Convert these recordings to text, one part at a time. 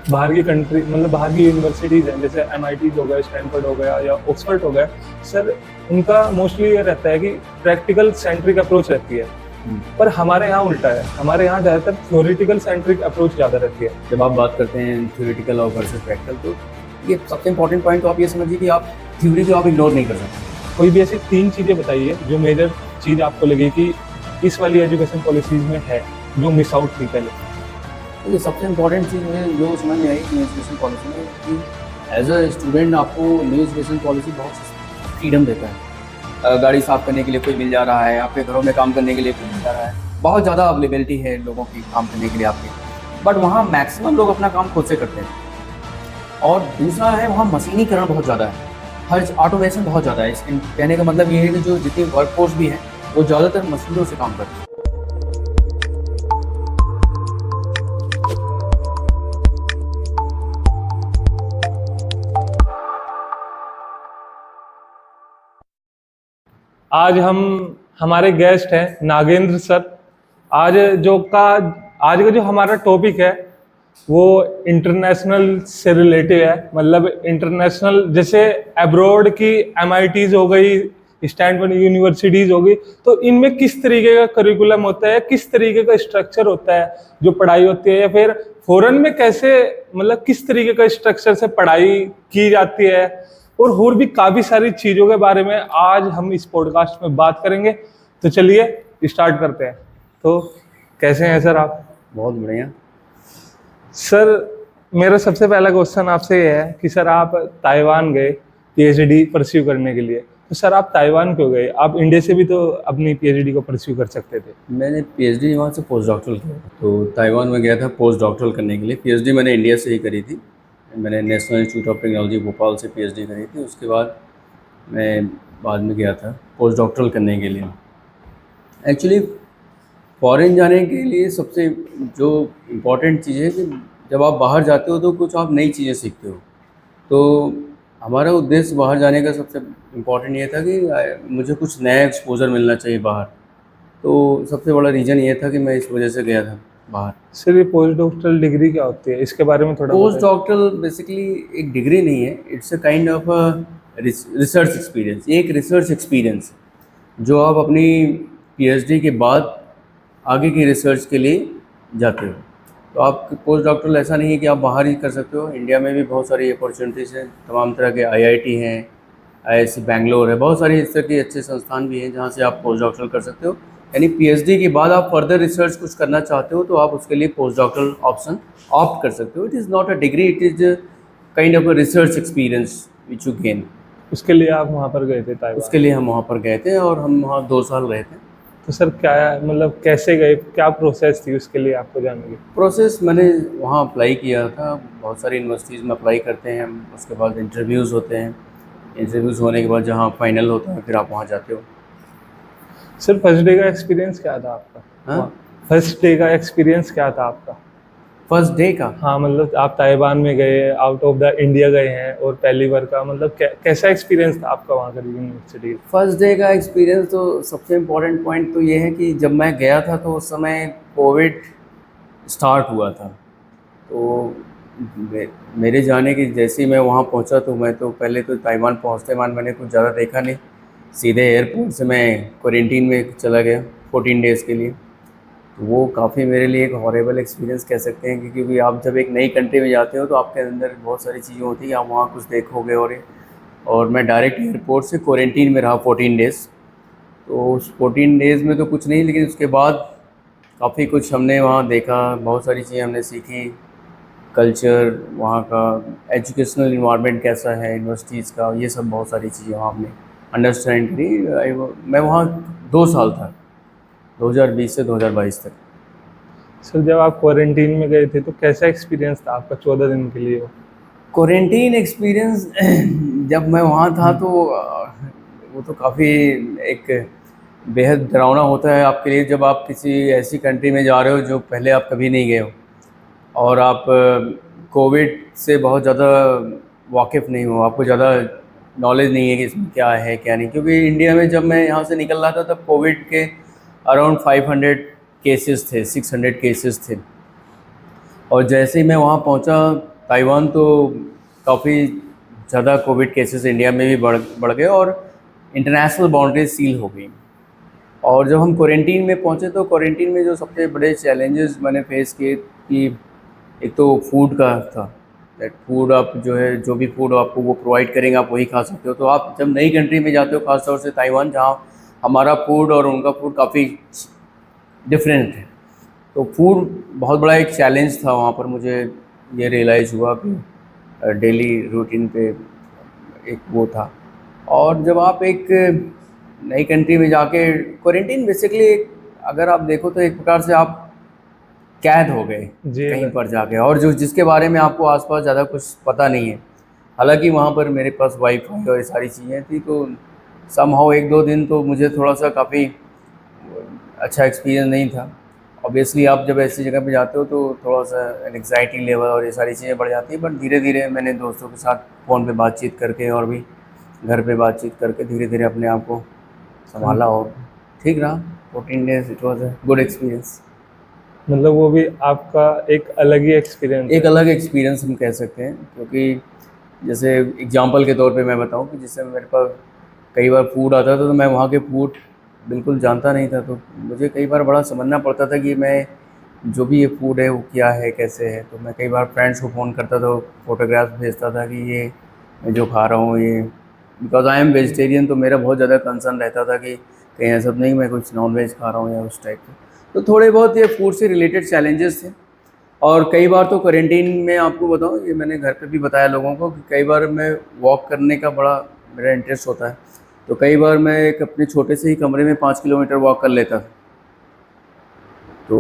बाहर की कंट्री मतलब बाहर की यूनिवर्सिटीज़ हैं, जैसे एमआईटीज़ हो गए, स्टैनफोर्ड हो गया या ऑक्सफोर्ड हो गया, सर उनका मोस्टली ये रहता है कि प्रैक्टिकल सेंट्रिक अप्रोच रहती है। पर हमारे यहाँ उल्टा है, हमारे यहाँ ज़्यादातर थ्योरेटिकल सेंट्रिक अप्रोच ज़्यादा रहती है। जब आप बात करते हैं थ्योरेटिकल और वर्सेस प्रैक्टिकल, तो ये सबसे इंपॉर्टेंट पॉइंट तो आप ये समझिए कि आप थ्योरी को आप इग्नोर नहीं कर सकते। कोई भी ऐसी 3 चीज़ें बताइए जो मेजर चीज़ आपको लगे कि इस वाली एजुकेशन पॉलिसीज़ में है, जो मिस आउट थी पहले? तो ये सबसे इंपॉर्टेंट चीज़ मुझे जो समझ में आई न्यू एजुकेशन पॉलिसी में कि एज अ स्टूडेंट आपको न्यू एजुकेशन पॉलिसी बहुत फ्रीडम देता है। गाड़ी साफ़ करने के लिए कोई मिल जा रहा है, आपके घरों में काम करने के लिए कोई मिल जा रहा है, बहुत ज़्यादा अवेलेबिलिटी है लोगों की काम करने के लिए आपके। बट वहाँ मैक्सिमम लोग अपना काम खुद से करते हैं। और दूसरा है वहाँ मशीनीकरण बहुत ज़्यादा है, हर ऑटोमेशन बहुत ज़्यादा है। इसके कहने का मतलब ये है कि जो जितनी वर्कफोर्स भी है वो ज़्यादातर मशीनों से काम करती है। आज हम हमारे गेस्ट हैं नागेंद्र सर। आज आज का जो हमारा टॉपिक है वो इंटरनेशनल से रिलेटिव है, मतलब इंटरनेशनल जैसे अब्रॉड की एमआईटीज हो गई, स्टैनफोर्ड यूनिवर्सिटीज हो गई, तो इनमें किस तरीके का करिकुलम होता है, किस तरीके का स्ट्रक्चर होता है जो पढ़ाई होती है, या फिर फॉरेन में कैसे मतलब किस तरीके का स्ट्रक्चर से पढ़ाई की जाती है, और भी काफी सारी चीजों के बारे में आज हम इस पॉडकास्ट में बात करेंगे। तो चलिए स्टार्ट करते हैं। तो कैसे हैं सर आप? बहुत बढ़िया सर, मेरा सबसे पहला क्वेश्चन आपसे ये है कि सर आप ताइवान गए पीएचडी परस्यू करने के लिए, तो सर आप ताइवान क्यों गए? आप इंडिया से भी तो अपनी पीएचडी को परस्यू कर सकते थे। मैंने पीएचडी वहाँ से पोस्ट डॉक्टरल किया, तो ताइवान में गया था पोस्ट डॉक्टरल करने के लिए। पीएचडी मैंने इंडिया से ही करी थी। मैंने national institute of technology Bhopal से पीएचडी करी थी। उसके बाद मैं बाद में गया था पोस्ट डॉक्टरल करने के लिए। एक्चुअली फॉरेन जाने के लिए सबसे जो इम्पोर्टेंट चीज़ है कि जब आप बाहर जाते हो तो कुछ आप नई चीज़ें सीखते हो। तो हमारा उद्देश्य बाहर जाने का सबसे इम्पोर्टेंट ये था कि मुझे कुछ नया एक्सपोजर मिलना चाहिए बाहर। तो सबसे बड़ा रीज़न ये था कि मैं इस वजह से गया था बाहर। सर ये पोस्ट डॉक्टरल डिग्री क्या होती है, इसके बारे में थोड़ा पोस्ट डॉक्टरल बेसिकली एक डिग्री नहीं है, it's a kind of research experience. एक रिसर्च एक्सपीरियंस जो आप अपनी पीएचडी के बाद आगे की रिसर्च के लिए जाते हो। तो आप पोस्ट डॉक्टरल ऐसा नहीं है कि आप बाहर ही कर सकते हो। इंडिया में भी बहुत सारी अपॉर्चुनिटीज़ हैं, तमाम तरह के आईआईटी हैं, आईआईएससी बैंगलोर है, बहुत सारी इस तरह के अच्छे संस्थान भी हैं जहाँ से आप पोस्ट डॉक्टरल कर सकते हो। यानी पीएचडी के बाद आप फर्दर रिसर्च कुछ करना चाहते हो तो आप उसके लिए पोस्ट डॉक्टरल ऑप्शन ऑप्ट कर सकते हो। It is not a degree, it is kind of a research experience which you gain. उसके लिए आप वहाँ पर गए थे ताइवान? उसके लिए हम वहाँ पर गए थे और हम वहाँ 2 साल रहे थे। तो सर क्या मतलब कैसे गए, क्या प्रोसेस थी उसके लिए आपको जाने की? प्रोसेस मैंने वहाँ अप्लाई किया था। बहुत सारी यूनिवर्सिटीज़ में अप्लाई करते हैं हम, उसके बाद इंटरव्यूज़ होते हैं। इंटरव्यूज़ होने के बाद जहाँ फाइनल होता है फिर आप वहाँ जाते हो। सर फर्स्ट डे का एक्सपीरियंस क्या था आपका? हाँ, फर्स्ट डे का एक्सपीरियंस क्या था आपका? फर्स्ट डे का हाँ मतलब आप ताइवान में गए, आउट ऑफ द इंडिया गए हैं और पहली बार का मतलब कैसा एक्सपीरियंस था आपका वहाँ का यूनिवर्सिटी? फर्स्ट डे का एक्सपीरियंस तो सबसे इम्पोर्टेंट पॉइंट तो ये है कि जब मैं गया था तो उस समय कोविड स्टार्ट हुआ था। तो मेरे जाने की जैसे ही मैं वहाँ पहुँचा तो मैं तो पहले तो ताइवान पहुँचते बाद मैंने कुछ ज़्यादा देखा नहीं। सीधे एयरपोर्ट से मैं क्वारंटीन में चला गया 14 डेज़ के लिए। तो वो काफ़ी मेरे लिए एक हॉरेबल एक्सपीरियंस कह सकते हैं, क्योंकि आप जब एक नई कंट्री में जाते हो तो आपके अंदर बहुत सारी चीज़ें होती हैं, आप वहाँ कुछ देखोगे। और मैं डायरेक्ट एयरपोर्ट से क्वारंटीन में रहा 14 डेज़। तो उस 14 डेज़ में तो कुछ नहीं, लेकिन उसके बाद काफ़ी कुछ हमने वहाँ देखा, बहुत सारी चीज़ें हमने सीखी। कल्चर वहाँ का, एजुकेशनल इन्वायरमेंट कैसा है यूनिवर्सिटीज़ का, ये सब बहुत सारी चीज़ें वहाँ हमने अंडरस्टैंड करी। मैं वहाँ 2 साल था, 2020 से 2022 तक। सर जब आप क्वारंटीन में गए थे तो कैसा एक्सपीरियंस था आपका 14 दिन के लिए? क्वारंटीन एक्सपीरियंस जब मैं वहाँ था तो वो तो काफ़ी एक बेहद डरावना होता है आपके लिए जब आप किसी ऐसी कंट्री में जा रहे हो जो पहले आप कभी नहीं गए हो, और आप कोविड से बहुत ज़्यादा वाकिफ़ नहीं हो, आपको ज़्यादा नॉलेज नहीं है कि इसमें क्या है क्या नहीं। क्योंकि इंडिया में जब मैं यहाँ से निकल रहा था तब कोविड के अराउंड 500 केसेस थे, 600 केसेस थे। और जैसे ही मैं वहाँ पहुँचा ताइवान तो काफ़ी ज़्यादा कोविड केसेस इंडिया में भी बढ़ गए और इंटरनेशनल बाउंड्रीज सील हो गई। और जब हम क्वारंटीन में पहुँचे तो क्वारंटीन में जो सबसे बड़े चैलेंजेस मैंने फेस किए कि एक तो फूड का था, दैट फूड आप जो है जो भी फूड आपको वो प्रोवाइड करेंगे आप वही खा सकते हो। तो आप जब नई कंट्री में जाते हो, खासतौर से ताइवान, जहाँ हमारा फूड और उनका फूड काफ़ी डिफरेंट है, तो फूड बहुत बड़ा एक चैलेंज था वहाँ पर। मुझे ये रियलाइज़ हुआ कि डेली रूटीन पे एक वो था। और जब आप एक नई कंट्री में जाके क्वारंटीन बेसिकली अगर आप देखो तो एक प्रकार से आप कैद हो गए जी कहीं पर जाके, और जो जिसके बारे में आपको आसपास ज़्यादा कुछ पता नहीं है। हालांकि वहाँ पर मेरे पास वाईफाई और ये सारी चीज़ें थी, तो समहाउ 1-2 दिन तो मुझे थोड़ा सा काफ़ी अच्छा एक्सपीरियंस नहीं था। ऑब्वियसली आप जब ऐसी जगह पे जाते हो तो थोड़ा सा एंग्जाइटी लेवल और ये सारी चीज़ें बढ़ जाती है, बट धीरे धीरे मैंने दोस्तों के साथ फ़ोन पे बातचीत करके और भी घर पे बातचीत करके धीरे धीरे अपने आप को संभाला और ठीक रहा। 14 days it was a good experience. मतलब वो भी आपका एक अलग ही एक्सपीरियंस एक अलग एक्सपीरियंस हम कह सकते हैं, क्योंकि जैसे एग्जांपल के तौर पे मैं बताऊं कि जैसे मेरे पास कई बार फूड आता था तो मैं वहाँ के फूड बिल्कुल जानता नहीं था, तो मुझे कई बार बड़ा समझना पड़ता था कि मैं जो भी ये फूड है वो क्या है, कैसे है। तो मैं कई बार फ्रेंड्स को फ़ोन करता था, फ़ोटोग्राफ्स भेजता था कि ये मैं जो खा रहा हूँ ये, बिकॉज आई एम वेजिटेरियन, तो मेरा बहुत ज़्यादा कंसर्न रहता था कि कहीं ऐसा नहीं मैं कुछ नॉन वेज खा रहा हूँ या उस टाइप के। तो थोड़े बहुत ये फूड से रिलेटेड चैलेंजेस थे। और कई बार तो क्वारंटीन में आपको बताऊँ, ये मैंने घर पे भी बताया लोगों को कि कई बार मैं वॉक करने का बड़ा मेरा इंटरेस्ट होता है, तो कई बार मैं एक अपने छोटे से ही कमरे में 5 किलोमीटर वॉक कर लेता था। तो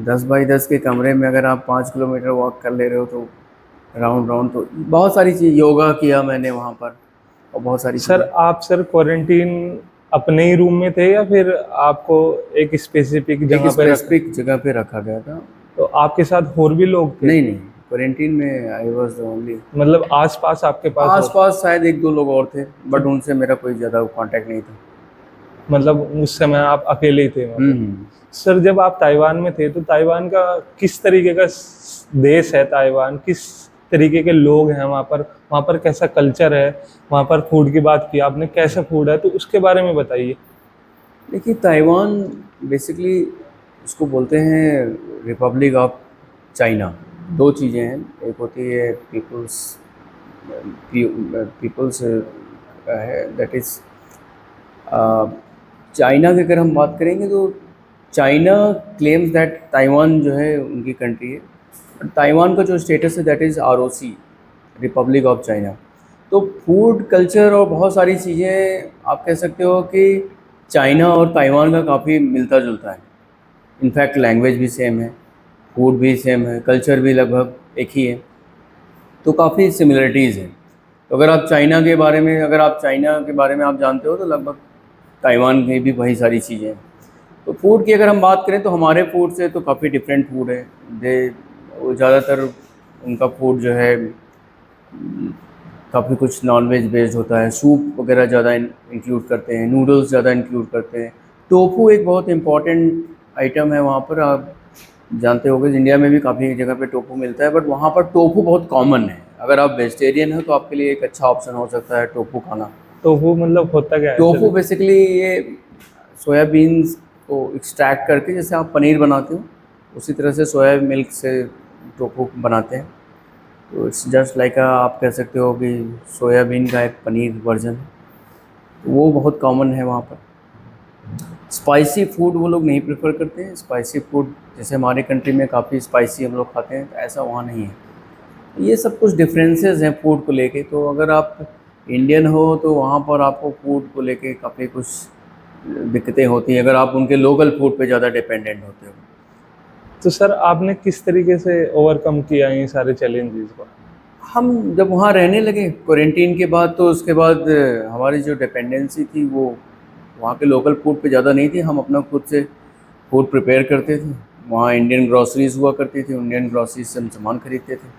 10 बाई 10 के कमरे में अगर आप 5 किलोमीटर वॉक कर ले रहे हो तो राउंड राउंड, तो बहुत सारी चीज़, योगा किया मैंने वहाँ पर और बहुत सारी सर चीज़ें। आप सर क्वारंटीन अपने ही रूम में थे या फिर आपको एक स्पेसिफिक एक जगह पे रखा? स्पेसिफिक जगह पे रखा गया था। तो आपके साथ और भी लोग थे? नहीं नहीं, क्वारंटीन में आई वॉज द ओनली। मतलब आसपास आपके पास आस पास शायद 1-2 लोग और थे, बट उनसे मेरा कोई ज़्यादा कांटेक्ट नहीं था। मतलब उस समय आप अकेले ही थे वहाँ पे? हम्म। सर जब आप ताइवान में थे तो ताइवान का किस तरीके का देश है ताइवान, किस तरीके के लोग हैं वहाँ पर कैसा कल्चर है, वहाँ पर फूड की बात की आपने, कैसा फूड है, तो उसके बारे में बताइए। देखिए, ताइवान बेसिकली उसको बोलते हैं रिपब्लिक ऑफ चाइना। 2 चीज़ें हैं, एक होती है पीपल्स है, दैट इज़ चाइना की अगर हम बात करेंगे तो चाइना क्लेम्स दैट ताइवान जो है उनकी कंट्री है, बट ताइवान का जो स्टेटस है that is ROC, Republic of China. तो फूड कल्चर और बहुत सारी चीज़ें आप कह सकते हो कि चाइना और ताइवान का काफ़ी मिलता जुलता है। इनफैक्ट लैंग्वेज भी सेम है, फूड भी सेम है, कल्चर भी लगभग एक ही है, तो काफ़ी सिमिलरिटीज़ हैं। तो अगर आप चाइना के बारे में आप जानते हो तो लगभग ताइवान में भी वही सारी चीज़ें हैं। तो फूड की अगर हम बात करें तो हमारे फूड से तो काफ़ी डिफरेंट फूड है। वो ज़्यादातर उनका फूड जो है काफ़ी कुछ नॉनवेज बेस्ड होता है, सूप वगैरह ज़्यादा इंक्लूड करते हैं, नूडल्स ज़्यादा इंक्लूड करते हैं। टोफू एक बहुत इम्पॉर्टेंट आइटम है वहाँ पर, आप जानते होंगे इंडिया में भी काफ़ी जगह पे टोफू मिलता है, बट वहाँ पर टोफू बहुत कॉमन है। अगर आप वेजिटेरियन हो तो आपके लिए एक अच्छा ऑप्शन हो सकता है टोफू खाना। तो वो मतलब होता क्या है टोफू सर? बेसिकली ये सोयाबीन्स को एक्सट्रैक्ट करके जैसे आप पनीर बनाते हो उसी तरह से सोया मिल्क से टोफू बनाते हैं। तो इट्स जस्ट लाइक आप कह सकते हो कि सोयाबीन का एक पनीर वर्जन है, तो वो बहुत कॉमन है वहाँ पर। स्पाइसी फूड वो लोग नहीं प्रेफर करते हैं। स्पाइसी फूड जैसे हमारे कंट्री में काफ़ी स्पाइसी हम लोग खाते हैं, तो ऐसा वहाँ नहीं है। ये सब कुछ डिफरेंसेस हैं फूड को लेके। तो अगर आप इंडियन हो तो वहाँ पर आपको फूड को लेके काफ़ी कुछ दिक्कतें होती हैं अगर आप उनके लोकल फूड पे ज़्यादा डिपेंडेंट होते हो। तो सर आपने किस तरीके से ओवरकम किया ये सारे चैलेंजेस को? हम जब वहाँ रहने लगे क्वारंटीन के बाद, तो उसके बाद हमारी जो डिपेंडेंसी थी वो वहाँ के लोकल फूड पे ज़्यादा नहीं थी। हम अपना खुद से फूड प्रिपेयर करते थे। वहाँ इंडियन ग्रॉसरीज हुआ करती थी, इंडियन ग्रॉसरीज से हम सामान खरीदते थे।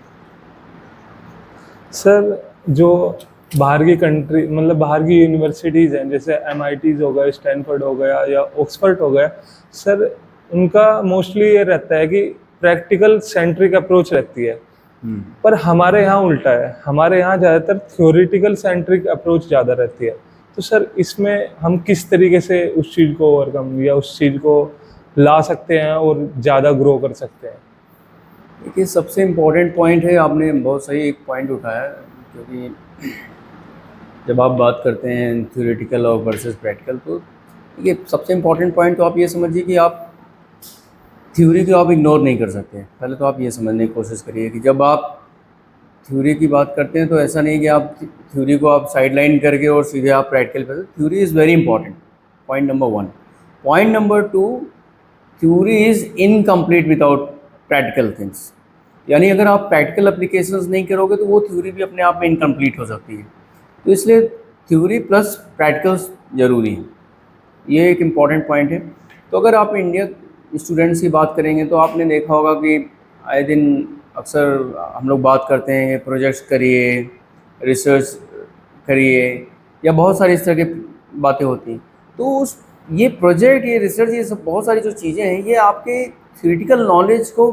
सर जो बाहर की कंट्री मतलब बाहर की यूनिवर्सिटीज़ हैं जैसे MITs हो गए, स्टैनफोर्ड हो गया या ऑक्सफोर्ड हो गया, सर उनका मोस्टली ये रहता है कि प्रैक्टिकल सेंट्रिक अप्रोच रहती है। पर हमारे यहाँ उल्टा है, हमारे यहाँ ज़्यादातर थ्योरेटिकल सेंट्रिक अप्रोच ज़्यादा रहती है। तो सर इसमें हम किस तरीके से उस चीज़ को ओवरकम या उस चीज़ को ला सकते हैं और ज़्यादा ग्रो कर सकते हैं? देखिए, सबसे इम्पोर्टेंट पॉइंट है, आपने बहुत सही एक पॉइंट उठाया, क्योंकि जब आप बात करते हैं थ्योरेटिकल और वर्सेस प्रैक्टिकल, तो देखिए सबसे इम्पोर्टेंट पॉइंट तो आप ये समझिए कि आप थ्योरी को आप इग्नोर नहीं कर सकते। पहले तो आप ये समझने की कोशिश करिए कि जब आप थ्योरी की बात करते हैं तो ऐसा नहीं कि आप थ्योरी को आप साइडलाइन करके और सीधे आप प्रैक्टिकल पे। Theory is very important, point number 1। Point number 2, theory is incomplete without practical things. यानी अगर आप प्रैक्टिकल एप्लीकेशंस नहीं करोगे तो वो थ्योरी भी अपने आप में इनकम्प्लीट हो सकती है। तो इसलिए थ्योरी प्लस प्रैक्टिकल्स ज़रूरी है, ये एक इम्पॉर्टेंट पॉइंट है। तो अगर आप इंडिया स्टूडेंट्स की बात करेंगे तो आपने देखा होगा कि आए दिन अक्सर हम लोग बात करते हैं प्रोजेक्ट्स करिए, रिसर्च करिए, या बहुत सारी इस तरह की बातें होती हैं। तो उस ये प्रोजेक्ट, ये रिसर्च, ये सब बहुत सारी जो चीज़ें हैं, ये आपके थ्योरेटिकल नॉलेज को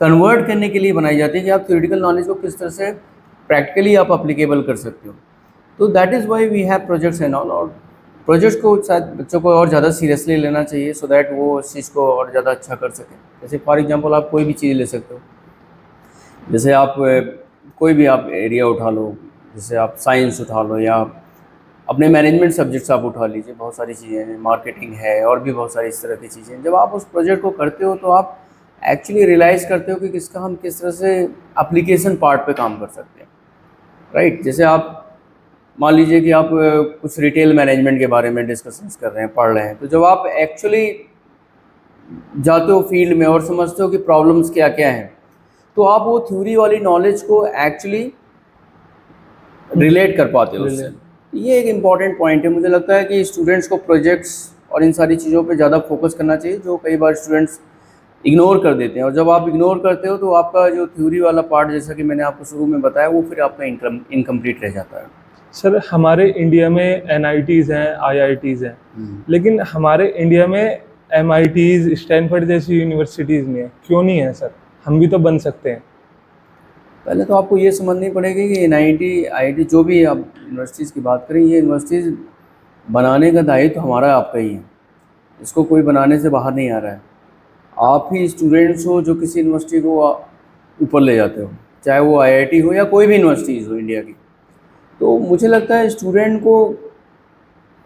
कन्वर्ट करने के लिए बनाई जाती है कि आप थ्योरेटिकल नॉलेज को किस तरह से प्रैक्टिकली आप अप्लीकेबल कर सकते हो। तो that is why we have projects and all. और प्रोजेक्ट्स को शायद बच्चों को और ज़्यादा सीरियसली लेना चाहिए, सो दैट वो उस चीज़ को और ज़्यादा अच्छा कर सकें। जैसे फॉर एग्जांपल आप कोई भी चीज़ ले सकते हो, जैसे आप कोई भी आप एरिया उठा लो, जैसे आप साइंस उठा लो, या अपने मैनेजमेंट सब्जेक्ट्स आप उठा लीजिए, बहुत सारी चीज़ें हैं, मार्केटिंग है, और भी बहुत सारी इस तरह की चीज़ें। जब आप उस प्रोजेक्ट को करते हो तो आप एक्चुअली रियलाइज़ करते हो कि किसका हम किस तरह से एप्लीकेशन पार्ट पे काम कर सकते हैं, राइट। जैसे आप मान लीजिए कि आप कुछ रिटेल मैनेजमेंट के बारे में डिस्कशंस कर रहे हैं, पढ़ रहे हैं, तो जब आप एक्चुअली जाते हो फील्ड में और समझते हो कि प्रॉब्लम्स क्या क्या हैं, तो आप वो थ्योरी वाली नॉलेज को एक्चुअली रिलेट कर पाते हो उससे। ये एक इम्पॉर्टेंट पॉइंट है। मुझे लगता है कि स्टूडेंट्स को प्रोजेक्ट्स और इन सारी चीज़ों पे ज़्यादा फोकस करना चाहिए, जो कई बार स्टूडेंट्स इग्नोर कर देते हैं। और जब आप इग्नोर करते हो तो आपका जो थ्योरी वाला पार्ट, जैसा कि मैंने आपको शुरू में बताया, वो फिर आपका इनकम्प्लीट रह जाता है। सर हमारे इंडिया में एनआईटीज़ हैं, आईआईटीज़ हैं, लेकिन हमारे इंडिया में एमआईटीज़, स्टैनफोर्ड जैसी यूनिवर्सिटीज़ नहीं है। क्यों नहीं है सर? हम भी तो बन सकते हैं। पहले तो आपको ये समझनी पड़ेगी कि एनआईटी, आईआईटी, जो भी आप यूनिवर्सिटीज़ की बात करें, ये यूनिवर्सिटीज़ बनाने का दायित्व हमारा, आपका ही है। इसको कोई बनाने से बाहर नहीं आ रहा है। आप ही स्टूडेंट्स हो जो किसी यूनिवर्सिटी को ऊपर ले जाते हो, चाहे वो आईआईटी हो या कोई भी यूनिवर्सिटीज़ हो इंडिया की। तो मुझे लगता है स्टूडेंट को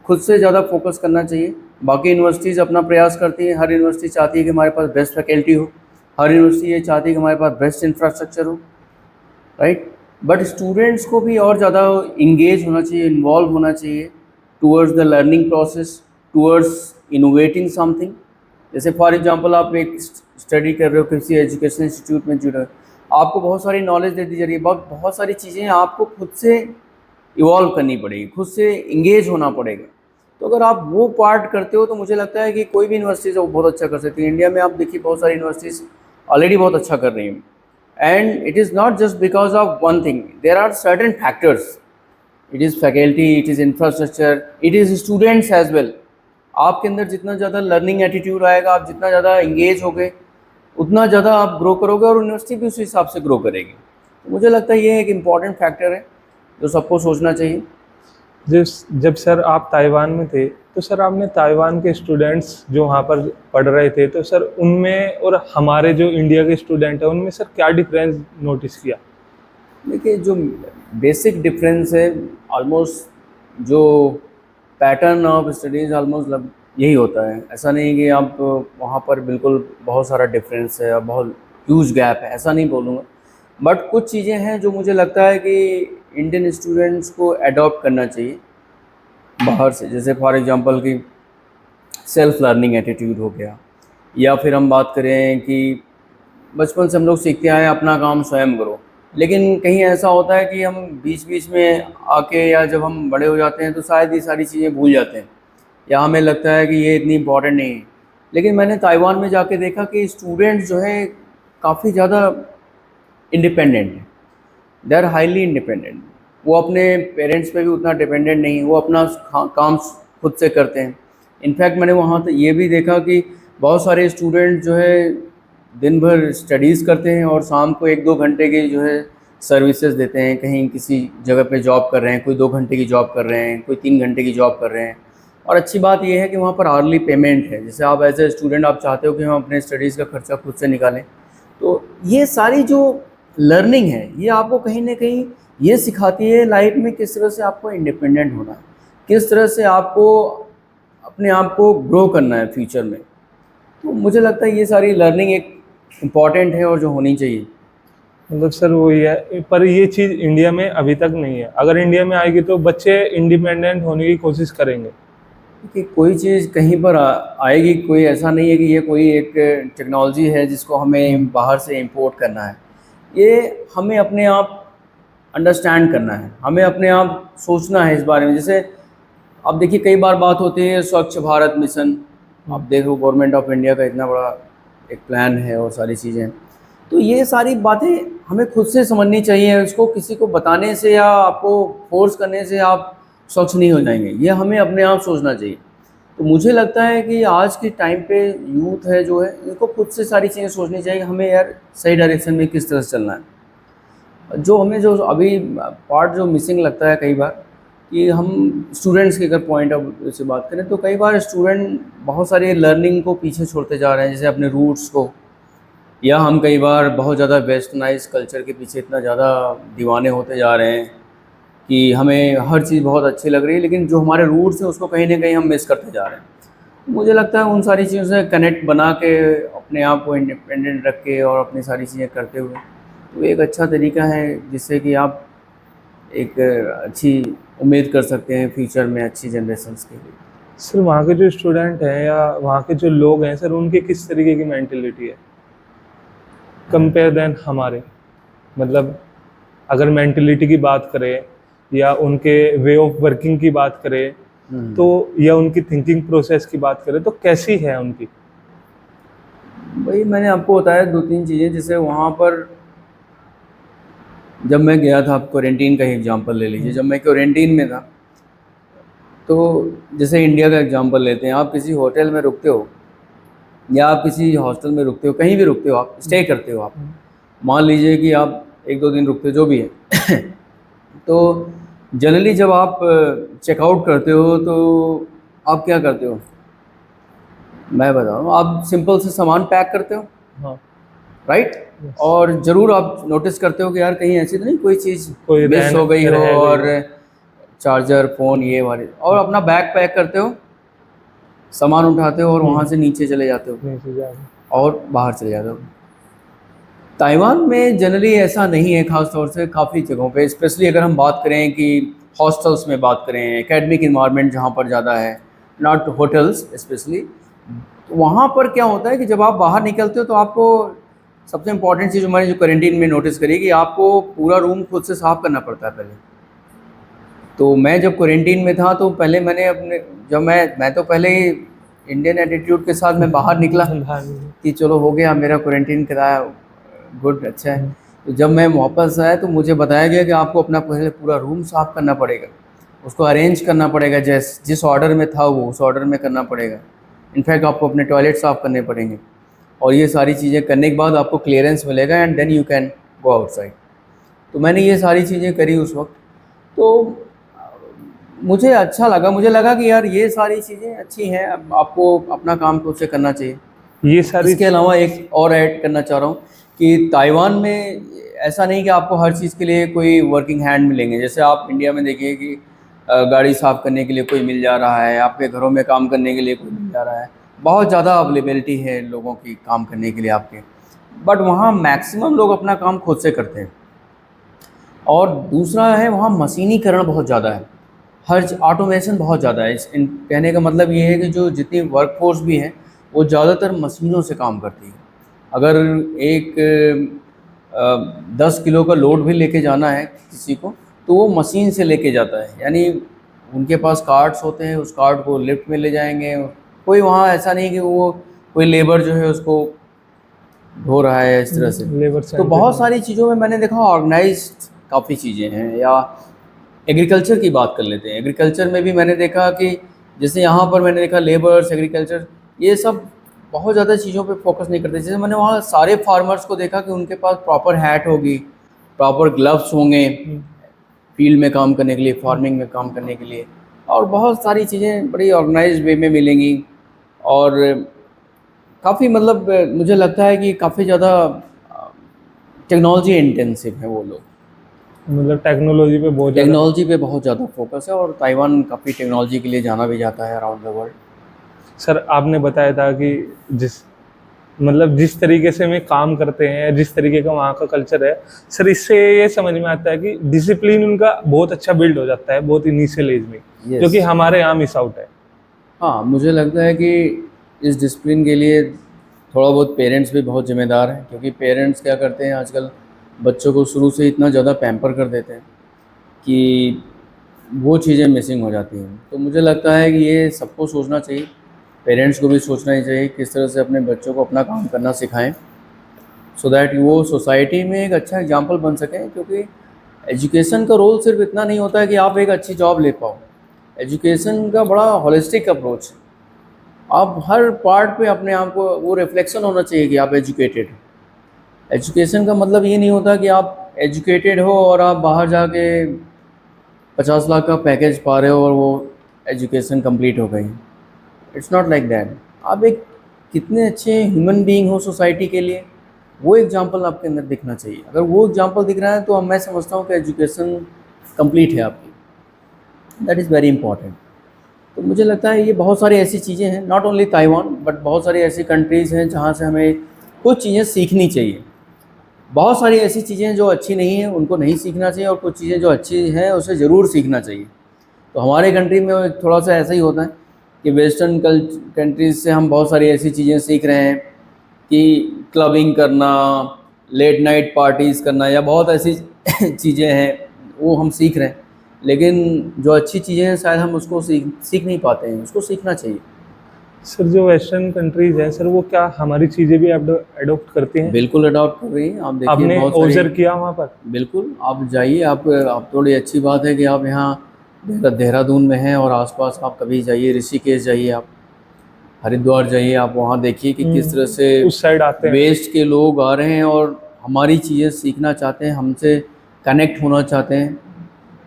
खुद से ज़्यादा फोकस करना चाहिए। बाकी यूनिवर्सिटीज़ अपना प्रयास करती हैं, हर यूनिवर्सिटी चाहती है कि हमारे पास बेस्ट फैकल्टी हो, हर यूनिवर्सिटी ये चाहती है कि हमारे पास बेस्ट इंफ्रास्ट्रक्चर हो, राइट। बट स्टूडेंट्स को भी और ज़्यादा इंगेज होना चाहिए, इन्वॉल्व होना चाहिए towards the learning process, towards innovating something. जैसे फॉर एग्जांपल आप एक स्टडी कर रहे हो, किसी एजुकेशन इंस्टीट्यूट में जुड़े हो, आपको बहुत सारी नॉलेज दे दी जा रही है, बहुत सारी चीज़ें आपको खुद से इवॉल्व करनी पड़ेगी, खुद से इंगेज होना पड़ेगा। तो अगर आप वो पार्ट करते हो तो मुझे लगता है कि कोई भी यूनिवर्सिटीज़ वो बहुत अच्छा कर सकती है। इंडिया में आप देखिए बहुत सारी यूनिवर्सिटीज़ ऑलरेडी बहुत अच्छा कर रही हैं, and it is not just because of one thing, there are certain factors. It is faculty, it is infrastructure, it is students as well. आपके अंदर जितना ज़्यादा लर्निंग एटीट्यूड आएगा, आप जितना ज़्यादा इंगेज होगे, उतना ज़्यादा आप ग्रो करोगे, और यूनिवर्सिटी भी उस हिसाब से ग्रो करेगी। तो मुझे लगता है ये एक इम्पॉर्टेंट फैक्टर है जो सबको सोचना चाहिए। जब सर आप ताइवान में थे, तो सर आपने ताइवान के स्टूडेंट्स जो वहाँ पर पढ़ रहे थे, तो सर उनमें और हमारे जो इंडिया के स्टूडेंट हैं उनमें सर क्या डिफरेंस नोटिस किया? देखिए, जो बेसिक डिफरेंस है, ऑलमोस्ट जो पैटर्न ऑफ स्टडीज़ ऑलमोस्ट यही होता है। ऐसा नहीं कि आप वहाँ पर बिल्कुल बहुत सारा डिफरेंस है, बहुत ह्यूज गैप है, ऐसा नहीं बोलूँगा। बट कुछ चीज़ें हैं जो मुझे लगता है कि इंडियन स्टूडेंट्स को अडॉप्ट करना चाहिए बाहर से। जैसे फॉर एग्जांपल कि सेल्फ लर्निंग एटीट्यूड हो गया, या फिर हम बात करें कि बचपन से हम लोग सीखते आए अपना काम स्वयं करो, लेकिन कहीं ऐसा होता है कि हम बीच बीच में आके, या जब हम बड़े हो जाते हैं तो शायद ये सारी चीज़ें भूल जाते हैं, या हमें लगता है कि ये इतनी इम्पॉर्टेंट नहीं है। लेकिन मैंने ताइवान में जाके देखा कि स्टूडेंट्स जो है काफ़ी ज़्यादा इंडिपेंडेंट है, दे आर हाईली इंडिपेंडेंट। वो अपने पेरेंट्स पे भी उतना डिपेंडेंट नहीं है, वो अपना काम खुद से करते हैं। इनफैक्ट मैंने वहाँ तो ये भी देखा कि बहुत सारे स्टूडेंट जो है दिन भर स्टडीज़ करते हैं और शाम को 1-2 घंटे की जो है सर्विसेज देते हैं। कहीं किसी जगह पे जॉब कर रहे हैं, कोई 2 घंटे की जॉब कर रहे हैं, कोई 3 घंटे की जॉब कर रहे हैं। और अच्छी बात ये है कि वहाँ पर आर्ली पेमेंट है। जैसे आप एज ए स्टूडेंट आप चाहते हो कि हम अपने स्टडीज़ का खर्चा खुद से निकालें, तो ये सारी जो लर्निंग है ये आपको कहीं ना कहीं ये सिखाती है लाइफ में किस तरह से आपको इंडिपेंडेंट होना है, किस तरह से आपको अपने आप को ग्रो करना है फ्यूचर में। तो मुझे लगता है ये सारी लर्निंग एक इम्पॉर्टेंट है और जो होनी चाहिए। मतलब सर वही है, पर ये चीज़ इंडिया में अभी तक नहीं है। अगर इंडिया में आएगी तो बच्चे इंडिपेंडेंट होने की कोशिश करेंगे। कि कोई चीज़ कहीं पर आएगी, कोई ऐसा नहीं है कि ये कोई एक टेक्नोलॉजी है जिसको हमें बाहर से इंपोर्ट करना है। ये हमें अपने आप अंडरस्टैंड करना है, हमें अपने आप सोचना है इस बारे में। जैसे अब देखिए कई बार बात होती है स्वच्छ भारत मिशन, आप देखो गवर्नमेंट ऑफ इंडिया का इतना बड़ा एक प्लान है और सारी चीज़ें। तो ये सारी बातें हमें खुद से समझनी चाहिए। उसको किसी को बताने से या आपको फोर्स करने से आप स्वच्छ नहीं हो जाएंगे, ये हमें अपने आप सोचना चाहिए। तो मुझे लगता है कि आज के टाइम पे यूथ है जो है, इनको खुद से सारी चीज़ें सोचनी चाहिए कि हमें यार सही डायरेक्शन में किस तरह से चलना है। जो हमें जो अभी पार्ट जो मिसिंग लगता है कई बार, कि हम स्टूडेंट्स की अगर पॉइंट ऑफ व्यू से बात करें तो कई बार स्टूडेंट बहुत सारी लर्निंग को पीछे छोड़ते जा रहे हैं, जैसे अपने रूट्स को। या हम कई बार बहुत ज़्यादा वेस्टर्नाइज कल्चर के पीछे इतना ज़्यादा दीवाने होते जा रहे हैं कि हमें हर चीज़ बहुत अच्छी लग रही है, लेकिन जो हमारे रूट्स हैं उसको कहीं ना कहीं हम मिस करते जा रहे हैं। मुझे लगता है उन सारी चीज़ों से कनेक्ट बना के अपने आप को इंडिपेंडेंट रख के और अपनी सारी चीज़ें करते हुए, तो एक अच्छा तरीका है जिससे कि आप एक अच्छी उम्मीद कर सकते हैं फ्यूचर में अच्छी जनरेशन्स के लिए। सर वहाँ के जो स्टूडेंट हैं या वहाँ के जो लोग हैं सर, उनकी किस तरीके की मेंटेलिटी है कंपेयर देन हमारे? मतलब अगर मेंटेलिटी की बात करें या उनके वे ऑफ वर्किंग की बात करें तो, या उनकी थिंकिंग प्रोसेस की बात करें तो कैसी है उनकी? भाई मैंने आपको बताया 2-3 चीज़ें। जैसे वहाँ पर जब मैं गया था, आप क्वारंटीन का ही एग्जांपल ले लीजिए। जब मैं क्वारंटीन में था तो जैसे इंडिया का एग्जांपल लेते हैं, आप किसी होटल में रुकते हो या आप किसी हॉस्टल में रुकते हो, कहीं भी रुकते हो, आप स्टे करते हो, आप मान लीजिए कि आप 1-2 दिन रुकते हो जो भी है तो जनरली जब आप चेकआउट करते हो तो आप क्या करते हो, मैं बता रहा हूँ, आप सिंपल से सामान पैक करते हो। हाँ, राइट। yes. और ज़रूर आप नोटिस करते हो कि यार कहीं ऐसी तो नहीं कोई चीज़ कोई मिस हो गई हो, रह गई और हो। चार्जर फ़ोन ये वाले, और अपना बैग पैक करते हो, सामान उठाते हो और वहाँ से नीचे चले जाते हो नीचे जाके। और बाहर चले जाते हो। ताइवान में जनरली ऐसा नहीं है, ख़ास तौर से काफ़ी जगहों पे, स्पेशली अगर हम बात करें कि हॉस्टल्स में बात करें, एकेडमिक इन्वायरमेंट जहाँ पर ज़्यादा है, नॉट होटल्स स्पेशली। तो वहाँ पर क्या होता है कि जब आप बाहर निकलते हो तो आपको सबसे इम्पॉर्टेंट चीज़ मैंने जो क्वारंटीन में नोटिस करी कि आपको पूरा रूम खुद से साफ़ करना पड़ता है पहले। तो मैं जब क्वारंटीन में था तो पहले मैंने अपने, जब मैं तो पहले ही इंडियन एटीट्यूड के साथ मैं बाहर निकला कि चलो हो गया मेरा क्वारंटीन कराया, गुड, अच्छा है। तो जब मैं वापस आया तो मुझे बताया गया कि आपको अपना पहले पूरा रूम साफ़ करना पड़ेगा, उसको अरेंज करना पड़ेगा, जिस ऑर्डर में था वो उस ऑर्डर में करना पड़ेगा। इनफैक्ट आपको अपने टॉयलेट साफ़ करने पड़ेंगे, और ये सारी चीज़ें करने के बाद आपको क्लियरेंस मिलेगा and then you can go outside. तो मैंने ये सारी चीज़ें करी उस वक्त, तो मुझे अच्छा लगा, मुझे लगा कि यार ये सारी चीज़ें अच्छी हैं। अब आपको अपना काम खुद से करना चाहिए। ये सारी इसके अलावा एक और ऐड करना चाह रहा हूँ कि ताइवान में ऐसा नहीं कि आपको हर चीज़ के लिए कोई वर्किंग हैंड मिलेंगे। जैसे आप इंडिया में देखिए कि गाड़ी साफ़ करने के लिए कोई मिल जा रहा है, आपके घरों में काम करने के लिए कोई मिल जा रहा है, बहुत ज़्यादा अवेलेबिलिटी है लोगों की काम करने के लिए आपके। बट वहाँ मैक्सिमम लोग अपना काम खुद से करते हैं। और दूसरा है वहाँ मशीनीकरण बहुत ज़्यादा है, हर ऑटोमेशन बहुत ज़्यादा है। कहने का मतलब ये है कि जो जितनी वर्कफोर्स भी है वो ज़्यादातर मशीनों से काम करती है। अगर एक 10 किलो का लोड भी लेके जाना है किसी को तो वो मशीन से लेके जाता है, यानी उनके पास कार्ट्स होते हैं, उस कार्ट को लिफ्ट में ले जाएंगे। कोई वहाँ ऐसा नहीं कि वो कोई लेबर जो है उसको ढो रहा है इस तरह से। लेबर तो बहुत सारी चीज़ों में मैंने देखा ऑर्गेनाइज्ड काफ़ी चीज़ें हैं। या एग्रीकल्चर की बात कर लेते हैं, एग्रीकल्चर में भी मैंने देखा कि जैसे यहाँ पर मैंने देखा लेबर्स, एग्रीकल्चर, ये सब बहुत ज़्यादा चीज़ों पे फोकस नहीं करते। जैसे मैंने वहाँ सारे फार्मर्स को देखा कि उनके पास प्रॉपर हैट होगी, प्रॉपर ग्लव्स होंगे फील्ड में काम करने के लिए, फार्मिंग में काम करने के लिए, और बहुत सारी चीज़ें बड़ी ऑर्गेनाइज्ड वे में मिलेंगी। और काफ़ी मतलब मुझे लगता है कि काफ़ी ज़्यादा टेक्नोलॉजी इंटेंसिव है वो लोग, मतलब टेक्नोलॉजी पे बहुत ज़्यादा। टेक्नोलॉजी पे बहुत ज़्यादा फोकस है, और ताइवान काफ़ी टेक्नोलॉजी के लिए जाना भी जाता है अराउंड द वर्ल्ड। सर आपने बताया था कि जिस तरीके से में काम करते हैं, जिस तरीके का वहाँ का कल्चर है, सर इससे ये समझ में आता है कि डिसिप्लिन उनका बहुत अच्छा बिल्ड हो जाता है बहुत इनिशियल एज में, Yes. जो कि हमारे यहाँ मिस आउट है। हाँ, मुझे लगता है कि इस डिसिप्लिन के लिए थोड़ा बहुत पेरेंट्स भी बहुत जिम्मेदार हैं, क्योंकि पेरेंट्स क्या करते हैं आजकल, बच्चों को शुरू से इतना ज़्यादा पैम्पर कर देते हैं कि वो चीज़ें मिसिंग हो जाती हैं। तो मुझे लगता है कि ये सबको सोचना चाहिए, पेरेंट्स को भी सोचना ही चाहिए किस तरह से अपने बच्चों को अपना काम करना सिखाएं, सो दैट वो सोसाइटी में एक अच्छा एग्जाम्पल बन सकें। क्योंकि एजुकेशन का रोल सिर्फ इतना नहीं होता है कि आप एक अच्छी जॉब ले पाओ, एजुकेशन का बड़ा होलिस्टिक अप्रोच है। आप हर पार्ट पे अपने आप को वो रिफ्लेक्शन होना चाहिए कि आप एजुकेटेड हो। एजुकेशन का मतलब ये नहीं होता कि आप एजुकेटेड हो और आप बाहर जाके 50 लाख का पैकेज पा रहे हो और वो एजुकेशन कंप्लीट हो गई। It's not like that. आप एक कितने अच्छे ह्यूमन बीइंग हो सोसाइटी के लिए, वो एग्जांपल आपके अंदर दिखना चाहिए। अगर वो एग्जांपल दिख रहा है तो मैं समझता हूँ कि एजुकेशन कंप्लीट है आपकी। That is very important. तो मुझे लगता है ये बहुत सारी ऐसी चीज़ें हैं, नॉट ओनली ताइवान बट बहुत सारी ऐसी कंट्रीज़ हैं जहाँ से हमें कुछ चीज़ें सीखनी चाहिए। बहुत सारी ऐसी चीज़ें जो अच्छी नहीं हैं उनको नहीं सीखना चाहिए, और कुछ चीज़ें जो अच्छी हैं उसे ज़रूर सीखना चाहिए। तो हमारे कंट्री में थोड़ा सा ऐसा ही होता है कि वेस्टर्न कंट्रीज़ से हम बहुत सारी ऐसी चीज़ें सीख रहे हैं कि क्लबिंग करना, लेट नाइट पार्टीज़ करना, या बहुत ऐसी चीज़ें हैं वो हम सीख रहे हैं। लेकिन जो अच्छी चीज़ें हैं शायद हम उसको सीख नहीं पाते हैं, उसको सीखना चाहिए। सर जो वेस्टर्न कंट्रीज हैं सर, वो क्या हमारी चीज़ें भी अडोप्ट करती हैं? बिल्कुल अडॉप्ट कर रही हैं। आप देखिए आपने बहुत ऑब्जर्व सारी, किया वहाँ पर? बिल्कुल आप जाइए, आप थोड़ी अच्छी बात है कि आप यहाँ देहरादून में हैं और आसपास आप कभी जाइए, ऋषिकेश जाइए, आप हरिद्वार जाइए, आप वहाँ देखिए कि किस तरह से उस साइड आते हैं। वेस्ट के लोग आ रहे हैं और हमारी चीज़ें सीखना चाहते हैं, हमसे कनेक्ट होना चाहते हैं,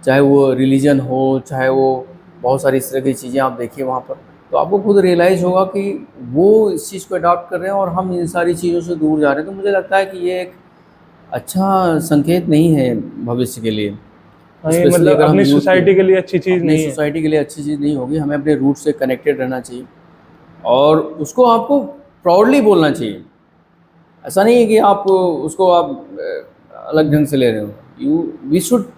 चाहे वो रिलीजन हो, चाहे वो बहुत सारी इस तरह की चीज़ें आप देखिए वहाँ पर। तो आपको खुद रियलाइज़ होगा कि वो इस चीज़ को अडॉप्ट कर रहे हैं और हम इन सारी चीज़ों से दूर जा रहे हैं। तो मुझे लगता है कि ये एक अच्छा संकेत नहीं है भविष्य के लिए। हाँ, ये स्पेशली मतलब अगर हम अपनी यूथ सोसाइटी के लिए अच्छी चीज़ अपनी नहीं है। सोसाइटी के लिए अच्छी चीज़ नहीं होगी। हमें अपने रूट से कनेक्टेड रहना चाहिए और उसको आपको प्राउडली बोलना चाहिए। ऐसा नहीं है कि आप उसको आप अलग ढंग से ले रहे हो। We should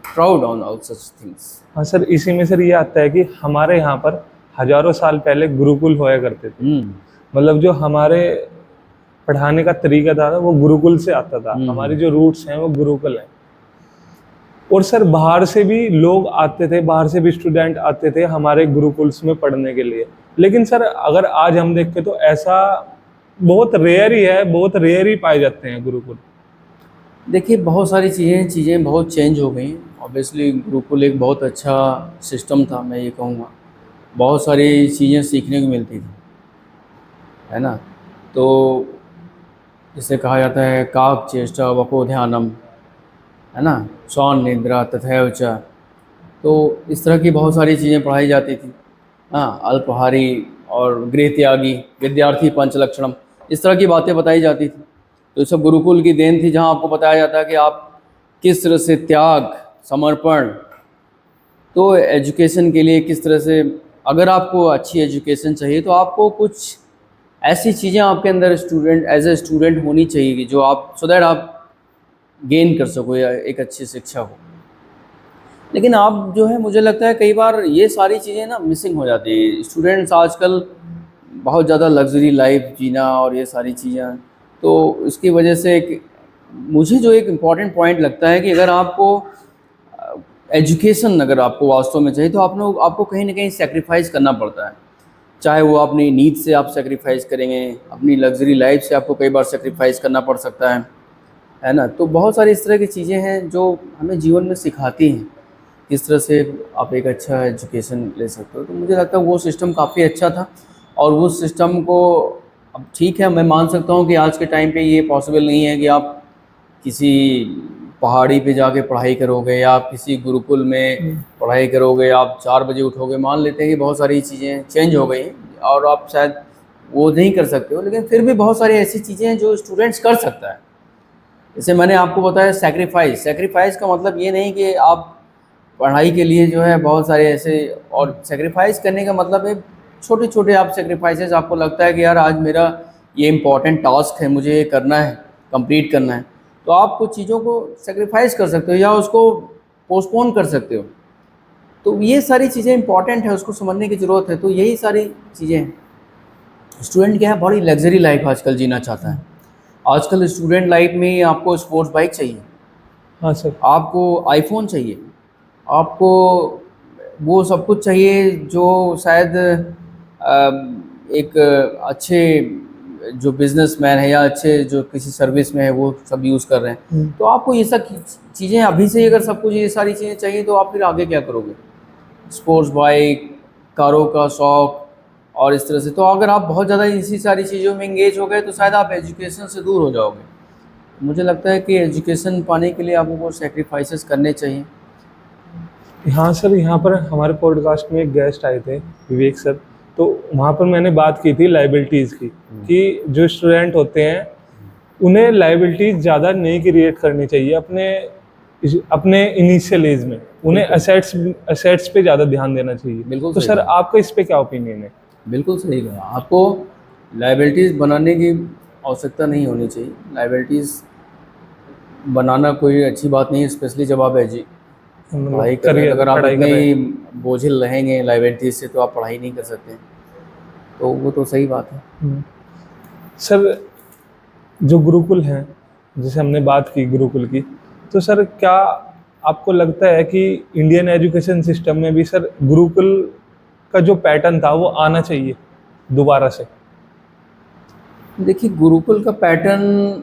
proud on all such things. हाँ सर, इसी में सर ये आता है कि हमारे यहाँ पर हजारों साल पहले गुरुकुल होया करते थे। मतलब जो हमारे पढ़ाने का तरीका था वो गुरुकुल से आता था। हमारी जो रूट्स हैं वो गुरुकुल हैं। और सर बाहर से भी लोग आते थे, बाहर से भी स्टूडेंट आते थे हमारे गुरुकुल्स में पढ़ने के लिए। लेकिन सर अगर आज हम देखें तो ऐसा बहुत रेयर ही है, बहुत रेयर ही पाए जाते हैं गुरुकुल। देखिए बहुत सारी चीज़ें बहुत चेंज हो गई। ऑब्वियसली गुरुकुल एक बहुत अच्छा सिस्टम था, मैं ये कहूँगा। बहुत सारी चीज़ें सीखने को मिलती थी, है ना। तो जिसे कहा जाता है काक चेष्टा वको ध्यानम, है ना, सौन निद्रा तथैव च। तो इस तरह की बहुत सारी चीज़ें पढ़ाई जाती थी। हाँ, अल्पहारी और गृह त्यागी, विद्यार्थी पंचलक्षणम, इस तरह की बातें बताई जाती थी। तो सब गुरुकुल की देन थी, जहाँ आपको बताया जाता है कि आप किस तरह से त्याग, समर्पण, तो एजुकेशन के लिए किस तरह से, अगर आपको अच्छी एजुकेशन चाहिए तो आपको कुछ ऐसी चीज़ें आपके अंदर एज ए स्टूडेंट होनी चाहिए कि जो आप, सो दैट आप गेन कर सको या एक अच्छी शिक्षा हो। लेकिन आप जो है, मुझे लगता है कई बार ये सारी चीज़ें ना मिसिंग हो जाती है। स्टूडेंट्स आजकल बहुत ज़्यादा लग्जरी लाइफ जीना और ये सारी चीज़ें, तो इसकी वजह से मुझे जो एक इम्पॉर्टेंट पॉइंट लगता है कि अगर आपको एजुकेशन अगर आपको वास्तव में चाहिए तो आपको कहीं ना कहीं सेक्रीफाइस करना पड़ता है। चाहे वो अपनी नीड से आप सेक्रीफाइस करेंगे, अपनी लग्जरी लाइफ से आपको कई बार सेक्रीफाइस करना पड़ सकता है ना। तो बहुत सारी इस तरह की चीज़ें हैं जो हमें जीवन में सिखाती हैं किस तरह से आप एक अच्छा एजुकेशन ले सकते हो। तो मुझे लगता है वो सिस्टम काफ़ी अच्छा था और उस सिस्टम को अब ठीक है, मैं मान सकता हूँ कि आज के टाइम पे ये पॉसिबल नहीं है कि आप किसी पहाड़ी पे जाके पढ़ाई करोगे या आप किसी गुरुकुल में पढ़ाई करोगे, आप 4 बजे उठोगे। मान लेते हैं कि बहुत सारी चीज़ें चेंज हो गई हैं और आप शायद वो नहीं कर सकते हो, लेकिन फिर भी बहुत सारी ऐसी चीज़ें हैं जो स्टूडेंट्स कर सकता है। जैसे मैंने आपको बताया सैक्रिफाइस, सैक्रिफाइस का मतलब ये नहीं कि आप पढ़ाई के लिए जो है बहुत सारे ऐसे, और सैक्रिफाइस करने का मतलब है छोटे छोटे आप सैक्रिफाइसेस, आपको लगता है कि यार आज मेरा ये इम्पॉर्टेंट टास्क है, मुझे ये करना है, कंप्लीट करना है, तो आप कुछ चीज़ों को सैक्रिफाइस कर सकते हो या उसको पोस्टपोन कर सकते हो। तो ये सारी चीज़ें इंपॉर्टेंट है, उसको समझने की ज़रूरत है। तो यही सारी चीज़ें हैं। स्टूडेंट क्या है, बड़ी लग्जरी लाइफ आजकल जीना चाहता है। आजकल स्टूडेंट लाइफ में आपको स्पोर्ट्स बाइक चाहिए, हाँ सर। आपको आईफोन चाहिए, आपको वो सब कुछ चाहिए जो शायद एक अच्छे जो बिजनेसमैन है या अच्छे जो किसी सर्विस में है वो सब यूज़ कर रहे हैं। तो आपको ये सब चीज़ें अभी से ही, अगर सब कुछ ये सारी चीज़ें चाहिए तो आप फिर आगे क्या करोगे? स्पोर्ट्स बाइक, कारों का शौक़ और इस तरह से। तो अगर आप बहुत ज़्यादा इसी सारी चीज़ों में इंगेज हो गए तो शायद आप एजुकेशन से दूर हो जाओगे। मुझे लगता है कि एजुकेशन पाने के लिए आपको वो सैक्रिफाइसेस करने चाहिए। हाँ सर, यहाँ पर हमारे पॉडकास्ट में एक गेस्ट आए थे, विवेक सर। तो वहाँ पर मैंने बात की थी लाइबिलिटीज़ की, कि जो स्टूडेंट होते हैं उन्हें लाइबिलिटीज़ ज़्यादा नहीं क्रिएट करनी चाहिए अपने इनिशियल एज में। उन्हें असेट्स पे ज़्यादा ध्यान देना चाहिए। बिल्कुल तो सही सर कहा। आपका इस पे क्या ओपिनियन है? बिल्कुल सही कहा। आपको लाइबिलिटीज़ बनाने की आवश्यकता नहीं होनी चाहिए। लाइबिलिटीज़ बनाना कोई अच्छी बात नहीं है, स्पेशली जब आप पढ़ाई कर रहे हैं। तो अगर आप पढ़ाई इतने कर रहे ही हैं। बोझिल रहेंगे लाइबिलिटीज़ से तो आप पढ़ाई नहीं कर सकते। तो वो तो सही बात है। सर, जो गुरुकुल हैं, जैसे हमने बात की गुरुकुल की, तो सर क्या आपको लगता है कि इंडियन एजुकेशन सिस्टम में भी सर गुरुकुल का जो पैटर्न था वो आना चाहिए दोबारा से? देखिए, गुरुकुल का पैटर्न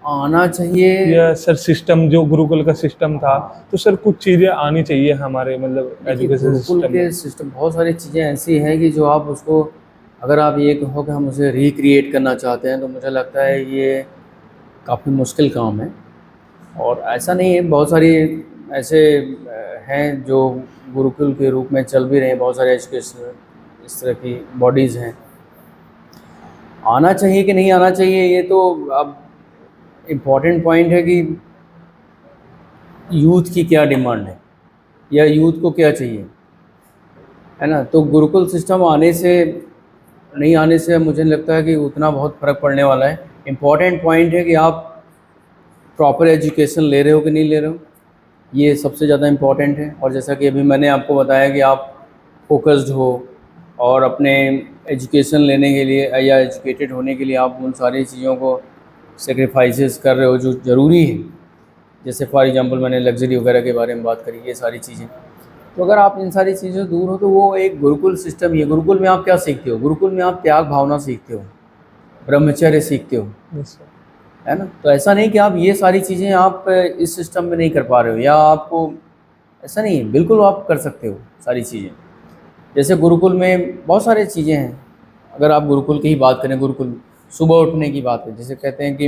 आना चाहिए। या सर सिस्टम, जो गुरुकुल का सिस्टम था, तो सर कुछ चीज़ें आनी चाहिए हमारे मतलब देखिए, एजुकेशन गुरुकुल सिस्टम में? के सिस्टम बहुत सारी चीज़ें ऐसी हैं कि जो आप उसको, अगर आप ये कहो कि हम उसे रिक्रिएट करना चाहते हैं तो मुझे लगता है ये काफ़ी मुश्किल काम है। और ऐसा नहीं है, बहुत सारी ऐसे हैं जो गुरुकुल के रूप में चल भी रहे हैं, बहुत सारे एजुकेशन इस तरह की बॉडीज़ हैं। आना चाहिए कि नहीं आना चाहिए, ये तो अब इम्पॉर्टेंट पॉइंट है कि यूथ की क्या डिमांड है या यूथ को क्या चाहिए, है ना। तो गुरुकुल सिस्टम आने से नहीं आने से मुझे लगता है कि उतना बहुत फ़र्क पड़ने वाला है। इम्पॉर्टेंट पॉइंट है कि आप प्रॉपर एजुकेशन ले रहे हो कि नहीं ले रहे हो, ये सबसे ज़्यादा इम्पॉर्टेंट है। और जैसा कि अभी मैंने आपको बताया कि आप फोकस्ड हो और अपने एजुकेशन लेने के लिए या एजुकेटेड होने के लिए आप उन सारी चीज़ों को सेक्रीफाइसेस कर रहे हो जो ज़रूरी है। जैसे फॉर एग्जांपल मैंने लग्जरी वगैरह के बारे में बात करी, ये सारी चीज़ें। तो अगर आप इन सारी चीज़ों से दूर हो तो वो एक गुरुकुल सिस्टम ही है। गुरुकुल में आप क्या सीखते हो? गुरुकुल में आप त्याग भावना सीखते हो, ब्रह्मचर्य सीखते हो, Yes, sir. है ना। तो ऐसा नहीं कि आप ये सारी चीज़ें आप इस सिस्टम में नहीं कर पा रहे हो या आपको, ऐसा नहीं है, बिल्कुल आप कर सकते हो सारी चीज़ें। जैसे गुरुकुल में बहुत सारी चीज़ें हैं। अगर आप गुरुकुल की ही बात करें, गुरुकुल सुबह उठने की बात है, जैसे कहते हैं कि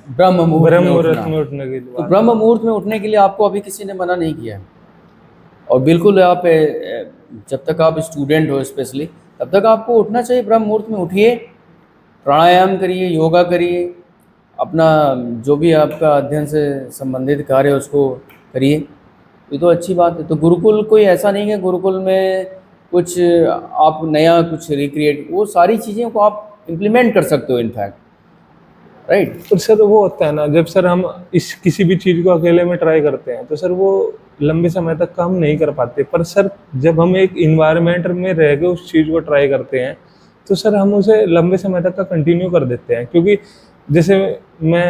ब्रह्म मुहूर्त में ब्रह्म मुहूर्त उठना। में उठने के तो बाद ब्रह्म मुहूर्त में उठने के लिए आपको अभी किसी ने मना नहीं किया है। और बिल्कुल आप जब तक आप स्टूडेंट हो स्पेशली, तब तक आपको उठना चाहिए। ब्रह्म मुहूर्त में उठिए, प्राणायाम करिए, योगा करिए, अपना जो भी आपका अध्ययन से संबंधित कार्य है उसको करिए। ये तो अच्छी बात है। तो गुरुकुल कोई ऐसा नहीं है, गुरुकुल में कुछ आप नया कुछ रिक्रिएट, वो सारी चीज़ों को आप इम्प्लीमेंट कर सकते हो इनफैक्ट, राइट। पर सर वो होता है ना, जब सर हम इस किसी भी चीज़ को अकेले में ट्राई करते हैं तो सर वो लंबे समय तक काम नहीं कर पाते। पर सर जब हम एक इन्वायरमेंट में रह के उस चीज़ को ट्राई करते हैं तो सर हम उसे लंबे समय तक का कंटिन्यू कर देते हैं। क्योंकि जैसे मैं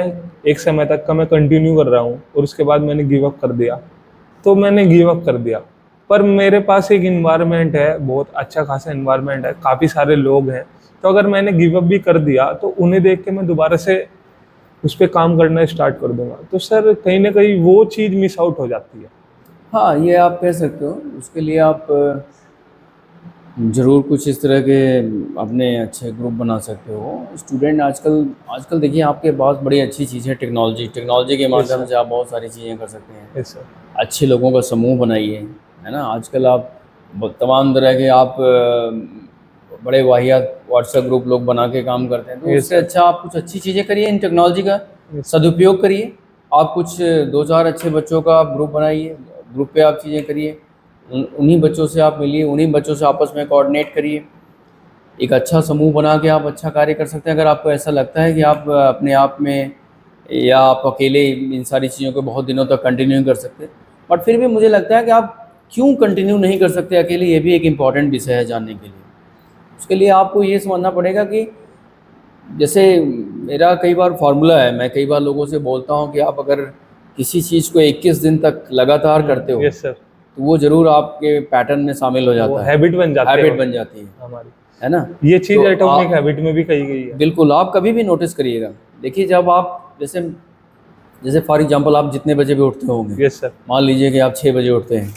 एक समय तक का मैं कंटिन्यू कर रहा हूँ और उसके बाद मैंने गिव अप कर दिया, तो मैंने गिव अप कर दिया। पर मेरे पास एक इन्वायरमेंट है, बहुत अच्छा खासा इन्वायरमेंट है, काफ़ी सारे लोग हैं। तो अगर मैंने गिव अप भी कर दिया तो उन्हें देख के मैं दोबारा से उस पे काम करना स्टार्ट कर दूंगा। तो सर कहीं ना कहीं वो चीज़ मिस आउट हो जाती है। हाँ, ये आप कह सकते हो। उसके लिए आप ज़रूर कुछ इस तरह के अपने अच्छे ग्रुप बना सकते हो। स्टूडेंट आजकल आजकल देखिए आपके पास बड़ी अच्छी चीज़ है टेक्नोलॉजी, टेक्नोलॉजी के माध्यम से आप बहुत सारी चीज़ें कर सकते हैं। Yes sir. अच्छे लोगों का समूह बनाइए, है ना? आजकल आप तमाम तरह के आप बड़े वाहियात व्हाट्सएप ग्रुप लोग बना के काम करते हैं, तो Yes, उससे sir. अच्छा आप कुछ अच्छी चीज़ें करिए, इन टेक्नोलॉजी का Yes. सदुपयोग करिए। आप कुछ 2-4 अच्छे बच्चों का आप ग्रुप बनाइए, ग्रुप पे आप चीज़ें करिए, उन्हीं बच्चों से आप मिलिए, उन्हीं बच्चों से आपस में कोऑर्डिनेट करिए। एक अच्छा समूह बना के आप अच्छा कार्य कर सकते हैं। अगर आपको ऐसा लगता है कि आप अपने आप में या आप अकेले इन सारी चीज़ों को बहुत दिनों तक कंटिन्यू नहीं कर सकते, बट फिर भी मुझे लगता है कि आप क्यों कंटिन्यू नहीं कर सकते अकेले, ये भी एक इम्पॉर्टेंट विषय है जानने के लिए। उसके लिए आपको ये समझना पड़ेगा कि जैसे मेरा कई बार फार्मूला है, मैं कई बार लोगों से बोलता हूँ कि आप अगर किसी चीज़ को 21 दिन तक लगातार करते हो, यस सर। तो वो ज़रूर आपके पैटर्न में शामिल हो वो जाता है, हैबिट बन जाती है हैबिट बन जाती है हमारी। है ना? ये चीज़ तो एटॉमिक आप हैबिट में भी कही गई है। बिल्कुल, आप कभी भी नोटिस करिएगा। देखिए जब आप जैसे जैसे फॉर एग्जांपल आप जितने बजे भी उठते होंगे, यस सर। मान लीजिए कि आप 6 बजे उठते हैं,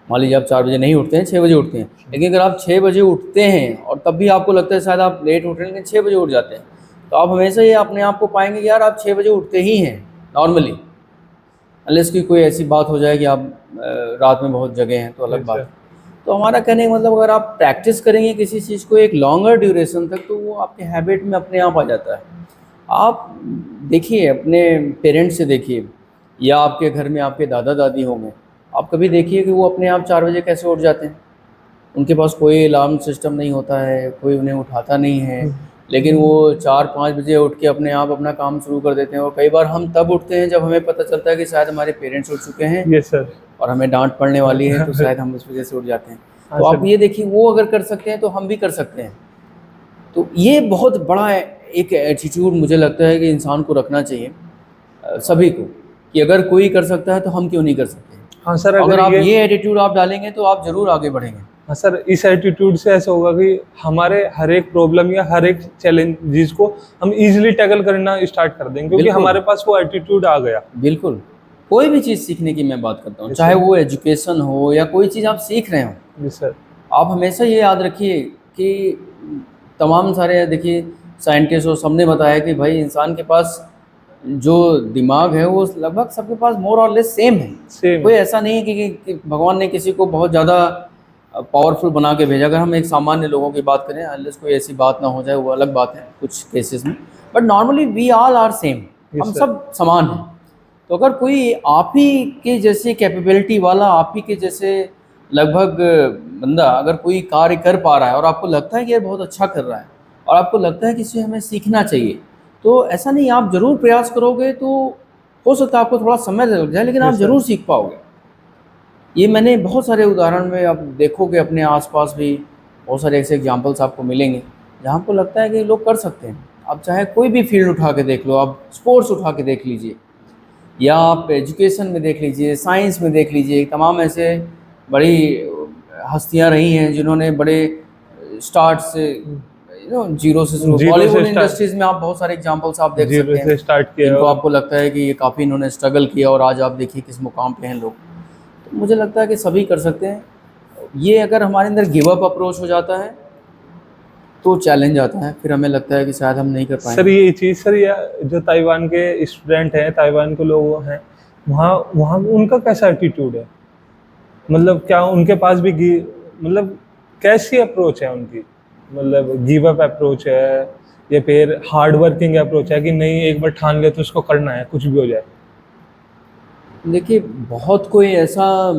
मान लीजिए आप 4 बजे नहीं उठते हैं, 6 बजे उठते हैं, लेकिन अगर आप 6 बजे उठते हैं और तब भी आपको लगता है शायद आप लेट उठ रहे हैं, लेकिन 6 बजे उठ जाते हैं, तो आप हमेशा ये अपने आप को पाएंगे कि यार आप 6 बजे उठते ही हैं नॉर्मली, अनलेस की कोई ऐसी बात हो जाए कि आप रात में बहुत जगे हैं तो अलग Yes, बात sir. है। तो हमारा कहने का मतलब अगर आप प्रैक्टिस करेंगे किसी चीज़ को एक लॉन्गर ड्यूरेशन तक, तो वो आपके हैबिट में अपने आप आ जाता है। आप देखिए अपने पेरेंट्स से देखिए, या आपके घर में आपके दादा दादी होंगे, आप कभी देखिए कि वो अपने आप 4 बजे कैसे उठ जाते हैं। उनके पास कोई अलार्म सिस्टम नहीं होता है, कोई उन्हें उठाता नहीं है, लेकिन वो 4-5 बजे उठ के अपने आप अपना काम शुरू कर देते हैं। और कई बार हम तब उठते हैं जब हमें पता चलता है कि शायद हमारे पेरेंट्स उठ चुके हैं यस सर। और हमें डांट पड़ने वाली है, तो शायद हम उस वजह से उठ जाते हैं। हाँ तो आप सर। ये देखिए, वो अगर कर सकते हैं तो हम भी कर सकते हैं। तो ये बहुत बड़ा एक एटीट्यूड मुझे लगता है कि इंसान को रखना चाहिए, सभी को, कि अगर कोई कर सकता है तो हम क्यों नहीं कर सकते। हाँ सर, अगर आप ये एटीट्यूड आप डालेंगे तो आप ज़रूर आगे बढ़ेंगे। हाँ सर, इस एटीट्यूड से ऐसा होगा कि हमारे हर एक प्रॉब्लम या हर एक चैलेंजेस को हम इजीली टैकल करना स्टार्ट कर देंगे, क्योंकि बिल्कुल। हमारे पास वो एटीट्यूड आ गया। बिल्कुल, कोई भी चीज़ सीखने की मैं बात करता हूँ, Yes, चाहे sir. वो एजुकेशन हो या कोई चीज़ आप सीख रहे हो, जी सर। आप हमेशा ये याद रखिए कि तमाम सारे देखिए साइंटिस्ट और सबने बताया कि भाई इंसान के पास जो दिमाग है वो लगभग सबके पास मोर और लेस सेम है। सेम। कोई ऐसा नहीं है कि भगवान ने किसी को बहुत ज़्यादा पावरफुल बना के भेजा। अगर हम एक सामान्य लोगों की बात करें, अनलेस कोई ऐसी बात ना हो जाए, वो अलग बात है कुछ केसेस में, but normally we all are same. Yes, हम sir. सब समान हैं। तो अगर कोई आप ही के जैसे कैपेबिलिटी वाला, आप ही के जैसे लगभग बंदा अगर कोई कार्य कर पा रहा है और आपको लगता है कि ये बहुत अच्छा कर रहा है और आपको लगता है कि इससे हमें सीखना चाहिए, तो ऐसा नहीं, आप ज़रूर प्रयास करोगे तो हो सकता है आपको थोड़ा समय लग जाए, लेकिन आप Yes, sir. ज़रूर सीख पाओगे। ये मैंने बहुत सारे उदाहरण में आप देखोगे, अपने आसपास भी बहुत सारे ऐसे एग्जांपल्स आपको मिलेंगे जहाँ आपको लगता है कि लोग कर सकते हैं। आप चाहे कोई भी फील्ड उठा के देख लो, आप स्पोर्ट्स उठा के देख लीजिए, या आप एजुकेशन में देख लीजिए, साइंस में देख लीजिए, तमाम ऐसे बड़ी हस्तियां रही हैं जिन्होंने बड़े स्टार्ट से जीरो से शुरू। Zero से बॉलीवुड start। इंडस्ट्रीज में आप बहुत सारे एग्जांपल्स आप देख जीरो सकते से हैं, स्टार्ट किया जिनको और आपको लगता है कि ये काफ़ी इन्होंने स्ट्रगल किया और आज आप देखिए किस मुकाम पे हैं लोग। तो मुझे लगता है कि सभी कर सकते हैं। ये अगर हमारे अंदर गिव अप अप्रोच हो जाता है तो चैलेंज आता है, फिर हमें लगता है कि शायद हम नहीं कर सर पाएंगे। ये चीज़ सर, ये जो ताइवान के स्टूडेंट हैं, ताइवान के लोग हैं, वहाँ वहाँ उनका कैसा एटीट्यूड है? मतलब क्या उनके पास भी मतलब कैसी अप्रोच है उनकी? मतलब गिव अप अप्रोच है या फिर हार्ड वर्किंग अप्रोच है कि नहीं, एक बार ठान ले तो उसको करना है कुछ भी हो जाए? देखिए बहुत कोई ऐसा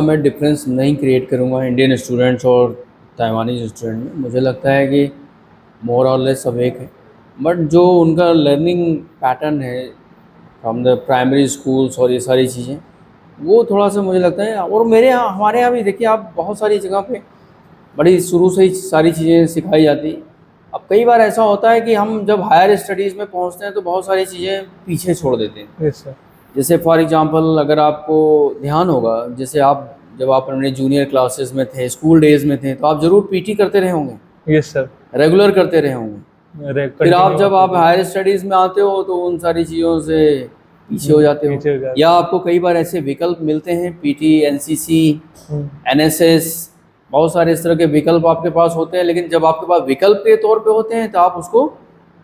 मैं डिफरेंस नहीं क्रिएट करूँगा इंडियन स्टूडेंट्स और ताइवानी स्टूडेंट में। मुझे लगता है कि मोर और लेस सब एक है, बट जो उनका लर्निंग पैटर्न है फ्रॉम द प्राइमरी स्कूल्स और ये सारी चीज़ें, वो थोड़ा सा मुझे लगता है। और हमारे यहाँ भी देखिए, आप बहुत सारी जगह पे बड़ी शुरू से ही सारी चीज़ें सिखाई जाती। अब कई बार ऐसा होता है कि हम जब हायर स्टडीज़ में पहुँचते हैं तो बहुत सारी चीज़ें पीछे छोड़ देते हैं। Yes sir. जैसे फॉर एग्जांपल अगर आपको ध्यान होगा, जैसे जब आप अपने जूनियर क्लासेस में थे, स्कूल डेज में थे, तो आप ज़रूर पीटी करते रहे होंगे, यस सर। रेगुलर करते रहे होंगे। फिर आप जब आप हायर स्टडीज़ में आते हो तो उन सारी चीज़ों से पीछे हो जाते पीछे हो हो, जाते या आपको कई बार ऐसे विकल्प मिलते हैं, पीटी, एनसीसी, एनएसएस, बहुत सारे इस तरह के विकल्प आपके पास होते हैं, लेकिन जब आपके पास विकल्प के तौर पे होते हैं तो आप उसको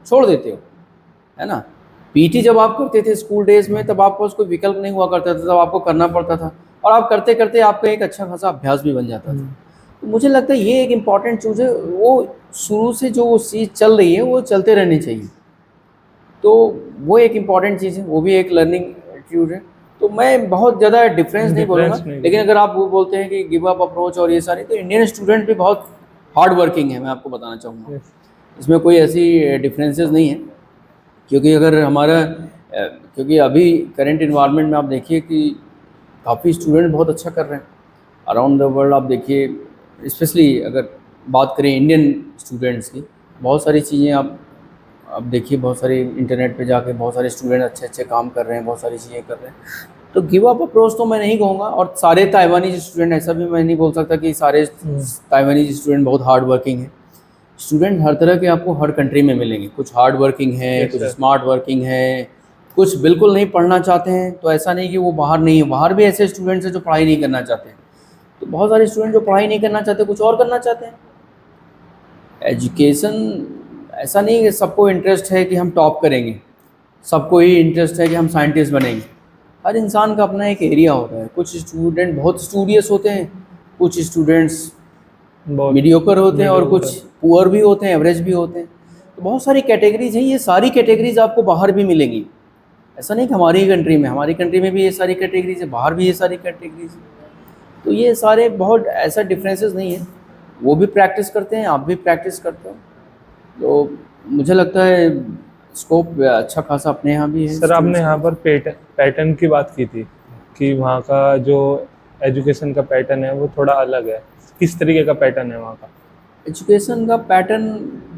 छोड़ देते हो, है ना। पीटी जब आप करते थे स्कूल डेज में, तब आपको उसको विकल्प नहीं हुआ करता था, तब आपको करना पड़ता था, और आप करते करते आपका एक अच्छा खासा अभ्यास भी बन जाता था। तो मुझे लगता है ये एक इम्पॉर्टेंट चीज़ है, वो शुरू से जो चीज़ चल रही है वो चलते रहनी चाहिए। तो वो एक इम्पॉर्टेंट चीज़ है, वो भी एक लर्निंग एटीट्यूड है। तो मैं बहुत ज़्यादा डिफरेंस नहीं बोलूँगा, डिफरेंस नहीं लेकिन अगर आप वो बोलते हैं कि गिव अप अप्रोच और ये सारी, तो इंडियन स्टूडेंट भी बहुत हार्ड वर्किंग है, मैं आपको बताना चाहूँगा। इसमें कोई ऐसी डिफरेंसेस नहीं है, क्योंकि अगर हमारा क्योंकि अभी करंट इन्वायरमेंट में आप देखिए कि काफ़ी स्टूडेंट बहुत अच्छा कर रहे हैं अराउंड द वर्ल्ड। आप देखिए, स्पेशली अगर बात करें इंडियन स्टूडेंट्स की, बहुत सारी चीज़ें आप देखिए, बहुत सारे इंटरनेट पे जाके बहुत सारे स्टूडेंट अच्छे अच्छे काम कर रहे हैं, बहुत सारी चीज़ें कर रहे हैं। तो गिव अप अप्रोच तो मैं नहीं कहूँगा, और सारे ताइवानी स्टूडेंट, ऐसा भी मैं नहीं बोल सकता कि सारे ताइवानी स्टूडेंट बहुत हार्ड वर्किंग हैं। स्टूडेंट हर तरह के आपको हर कंट्री में मिलेंगे, कुछ हार्ड वर्किंग है, Yes, कुछ sir. स्मार्ट वर्किंग है, कुछ बिल्कुल नहीं पढ़ना चाहते हैं। तो ऐसा नहीं कि वो बाहर नहीं है, बाहर भी ऐसे स्टूडेंट्स हैं जो पढ़ाई नहीं करना चाहते हैं। तो बहुत सारे स्टूडेंट जो पढ़ाई नहीं करना चाहते, कुछ और करना चाहते हैं। एजुकेशन ऐसा नहीं कि सबको इंटरेस्ट है कि हम टॉप करेंगे, सबको ही इंटरेस्ट है कि हम साइंटिस्ट बनेंगे। हर इंसान का अपना एक एरिया होता है। कुछ स्टूडेंट बहुत स्टूडियस होते हैं, कुछ स्टूडेंट्स बहुत मीडियोकर होते हैं, और कुछ mediocre। पुअर भी होते हैं, एवरेज भी होते हैं। तो बहुत सारी कैटेगरीज हैं, ये सारी कैटेगरीज आपको बाहर भी मिलेंगी। ऐसा नहीं कि हमारी ही कंट्री में, हमारी कंट्री में भी ये सारी कैटेगरीज है, बाहर भी ये सारी कैटेगरीज है। तो ये सारे बहुत ऐसा डिफरेंसेस नहीं है, वो भी प्रैक्टिस करते हैं, आप भी प्रैक्टिस करते हो। तो मुझे लगता है स्कोप अच्छा खासा अपने यहाँ भी है। सर आपने students यहाँ का। पर पैटर्न की बात की थी कि वहाँ का जो एजुकेशन का पैटर्न है वो थोड़ा अलग है। किस तरीके का पैटर्न है वहाँ का? एजुकेशन का पैटर्न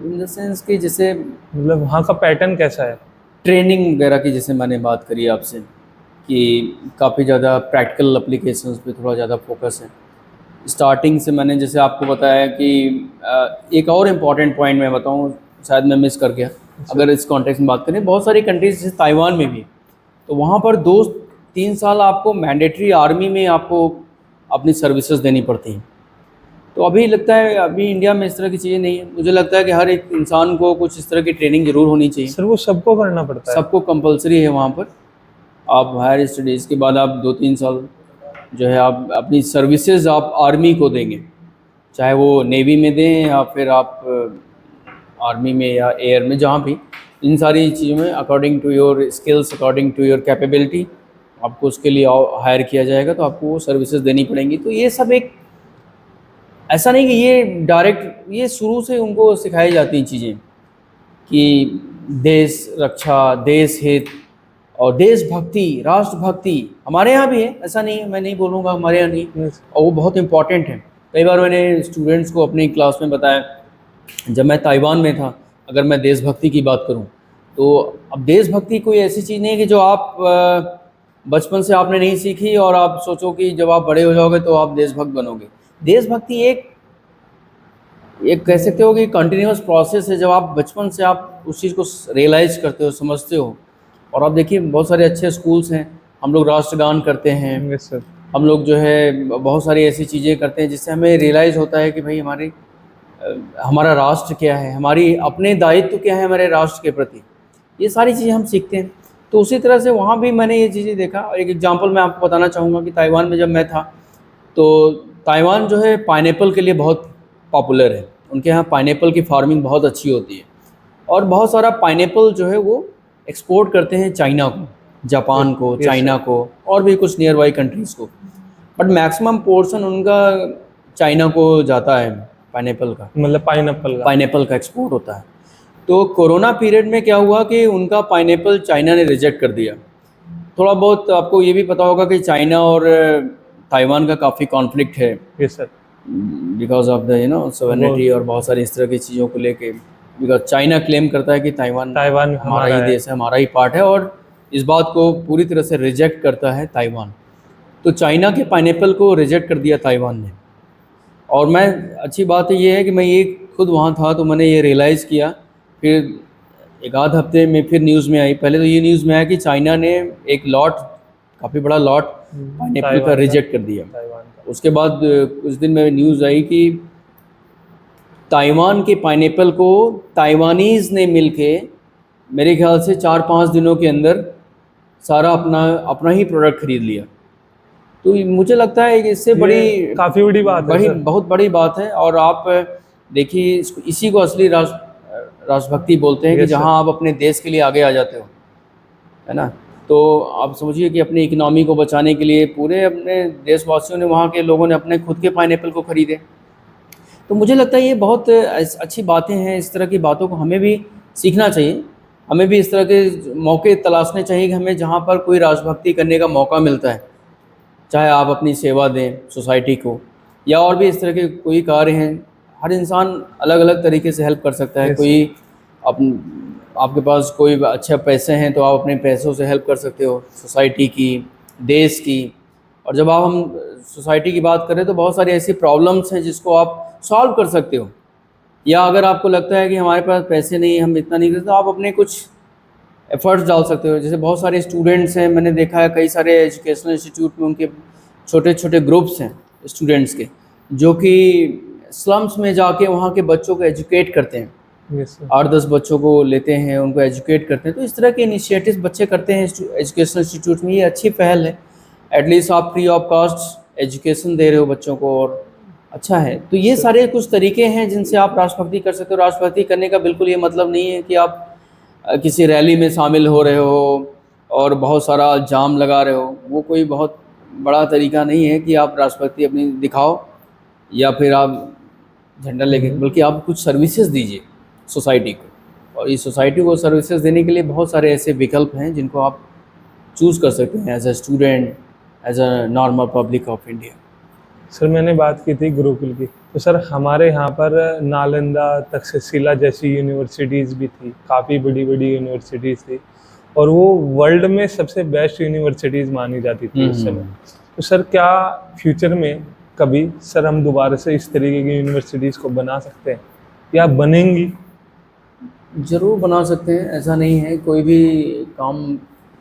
इन द सेंस कि जैसे मतलब वहाँ का पैटर्न कैसा है? ट्रेनिंग वगैरह की, जैसे मैंने बात करी आपसे कि काफ़ी ज़्यादा प्रैक्टिकल एप्लीकेशंस पे थोड़ा ज़्यादा फोकस है। स्टार्टिंग से मैंने जैसे आपको बताया कि एक और इम्पॉर्टेंट पॉइंट मैं बताऊँ, शायद मैं मिस कर गया। अगर इस कॉन्टेक्स्ट में बात करें, बहुत सारी कंट्रीज जैसे ताइवान में भी, तो वहाँ पर 2-3 साल आपको मैंडेटरी आर्मी में आपको अपनी सर्विसेज देनी पड़ती हैं। तो अभी लगता है अभी इंडिया में इस तरह की चीज़ें नहीं है। मुझे लगता है कि हर एक इंसान को कुछ इस तरह की ट्रेनिंग ज़रूर होनी चाहिए। सर वो सबको करना पड़ता है? सबको कंपलसरी है वहाँ पर। आप हायर स्टडीज़ के बाद आप 2-3 साल जो है आप अपनी सर्विसेज आप आर्मी को देंगे, चाहे वो नेवी में दें या फिर आप आर्मी में या एयर में, जहाँ भी। इन सारी चीज़ों में according to your skills, according to your capability आपको उसके लिए हायर किया जाएगा, तो आपको वो सर्विसेज देनी पड़ेंगी। तो ये सब एक ऐसा नहीं कि ये डायरेक्ट, ये शुरू से उनको सिखाई जाती हैं चीज़ें कि देश रक्षा, देश हित और देशभक्ति, राष्ट्रभक्ति हमारे यहाँ भी है। ऐसा नहीं है, मैं नहीं बोलूँगा हमारे यहाँ नहीं, Yes. और वो बहुत इम्पॉर्टेंट है। कई बार मैंने स्टूडेंट्स को अपनी क्लास में बताया, जब मैं ताइवान में था, अगर मैं देशभक्ति की बात करूं, तो अब देशभक्ति कोई ऐसी चीज़ नहीं है कि जो आप बचपन से आपने नहीं सीखी और आप सोचो कि जब आप बड़े हो जाओगे तो आप देशभक्त बनोगे। देशभक्ति एक कह सकते हो कि कंटिन्यूस प्रोसेस है। जब आप बचपन से आप उस चीज़ को रियलाइज़ करते हो, समझते हो। और आप देखिए बहुत सारे अच्छे स्कूल्स हैं, हम लोग राष्ट्रगान करते हैं, यस सर। हम लोग जो है बहुत सारी ऐसी चीज़ें करते हैं जिससे हमें रियलाइज़ होता है कि भाई हमारा राष्ट्र क्या है, हमारी अपने दायित्व क्या है हमारे राष्ट्र के प्रति। ये सारी चीज़ें हम सीखते हैं। तो उसी तरह से वहाँ भी मैंने ये चीज़ें देखा। और एक एग्जांपल मैं आपको बताना चाहूँगा कि ताइवान में जब मैं था, तो ताइवान जो है पाइनएप्पल के लिए बहुत पॉपुलर है। उनके यहाँ पाइनएप्पल की फार्मिंग बहुत अच्छी होती है, और बहुत सारा पाइनएप्पल जो है वो एक्सपोर्ट करते हैं चाइना को, जापान को, Yes, चाइना sir. को, और भी कुछ नियर बाई कंट्रीज़ को। बट मैक्सिमम पोर्शन उनका चाइना को जाता है पाइनएप्पल का, मतलब पाइनएप्पल का एक्सपोर्ट होता है। तो कोरोना पीरियड में क्या हुआ कि उनका पाइनएप्पल चाइना ने रिजेक्ट कर दिया। थोड़ा बहुत आपको ये भी पता होगा कि चाइना और ताइवान का काफ़ी कॉन्फ्लिक्ट है, yes sir. Because of the sovereignty और बहुत सारी इस तरह की चीज़ों को लेके। बिकॉज चाइना क्लेम करता है कि ताइवान हमारा ही देश है, हमारा ही पार्ट है, और इस बात को पूरी तरह से रिजेक्ट करता है ताइवान। तो चाइना के पाइनएप्पल को रिजेक्ट कर दिया ताइवान ने। और मैं अच्छी बात ये है कि मैं ये खुद वहाँ था, तो मैंने ये रियलाइज़ किया। फिर एक आध हफ्ते में फिर न्यूज़ में आई। पहले तो ये न्यूज़ में आया कि चाइना ने एक लॉट, काफ़ी बड़ा लॉट पाइनएप्पल का ताइवान रिजेक्ट कर दिया। ताइवान का। उसके बाद कुछ दिन में न्यूज़ आई कि ताइवान के पाइनएप्पल को ताइवानीज़ ने मिलके मेरे ख्याल से 4-5 दिनों के अंदर सारा अपना ही प्रोडक्ट खरीद लिया। तो मुझे लगता है कि इससे बड़ी काफ़ी बड़ी बात है सर। बहुत बड़ी बात है। और आप देखिए इसी को असली राष्ट्रभक्ति बोलते हैं कि Yes, sir. जहां आप अपने देश के लिए आगे आ जाते हो, है ना। तो आप समझिए कि अपनी इकोनॉमी को बचाने के लिए पूरे अपने देशवासियों ने, वहाँ के लोगों ने अपने खुद के पाइनएप्पल को खरीदे। तो मुझे लगता है ये बहुत अच्छी बातें हैं। इस तरह की बातों को हमें भी सीखना चाहिए। हमें भी इस तरह के मौके तलाशने चाहिए कि हमें जहाँ पर कोई राष्ट्रभक्ति करने का मौका मिलता है, चाहे आप अपनी सेवा दें सोसाइटी को या और भी इस तरह के कोई कार्य हैं, हर इंसान अलग अलग तरीके से हेल्प कर सकता है। Yes, कोई आपके पास कोई अच्छे पैसे हैं तो आप अपने पैसों से हेल्प कर सकते हो सोसाइटी की, देश की। और जब हम सोसाइटी की बात करें तो बहुत सारी ऐसी प्रॉब्लम्स हैं जिसको आप सॉल्व कर सकते हो। या अगर आपको लगता है कि हमारे पास पैसे नहीं, हम इतना नहीं करते, तो आप अपने कुछ एफर्ट्स डाल सकते हो। जैसे बहुत सारे स्टूडेंट्स हैं, मैंने देखा है कई सारे एजुकेशनल इंस्टीट्यूट में उनके छोटे छोटे ग्रुप्स हैं स्टूडेंट्स के, जो कि स्लम्स में जाके वहाँ के बच्चों को एजुकेट करते हैं। Yes, sir. 8-10 बच्चों को लेते हैं, उनको एजुकेट करते हैं। तो इस तरह के इनिशिएटिव्स बच्चे करते हैं एजुकेशनल इंस्टीट्यूट में। ये अच्छी पहल है। एटलीस्ट आप फ्री ऑफ कास्ट एजुकेशन दे रहे हो बच्चों को, और अच्छा है। तो ये सारे कुछ तरीके हैं जिनसे आप राष्ट्रभक्ति कर सकते हो। राष्ट्रभक्ति करने का बिल्कुल ये मतलब नहीं है कि आप किसी रैली में शामिल हो रहे हो और बहुत सारा जाम लगा रहे हो। वो कोई बहुत बड़ा तरीका नहीं है कि आप राष्ट्रभक्ति अपनी दिखाओ या फिर आप झंडा लेके, बल्कि आप कुछ सर्विसेज दीजिए सोसाइटी को। और इस सोसाइटी को सर्विसेज देने के लिए बहुत सारे ऐसे विकल्प हैं जिनको आप चूज़ कर सकते हैं as a student, as a normal public of India. Sir मैंने बात की थी गुरुकुल की, तो सर हमारे यहाँ पर नालंदा, तक्षशिला जैसी यूनिवर्सिटीज़ भी थी, काफ़ी बड़ी बड़ी यूनिवर्सिटीज़ थी, और वो वर्ल्ड में सबसे बेस्ट यूनिवर्सिटीज़ मानी जाती थी उस समय। तो सर क्या फ्यूचर में कभी सर हम दोबारा से इस तरीके की यूनिवर्सिटीज़ को बना सकते हैं या बनेंगी? ज़रूर बना सकते हैं, ऐसा नहीं है। कोई भी काम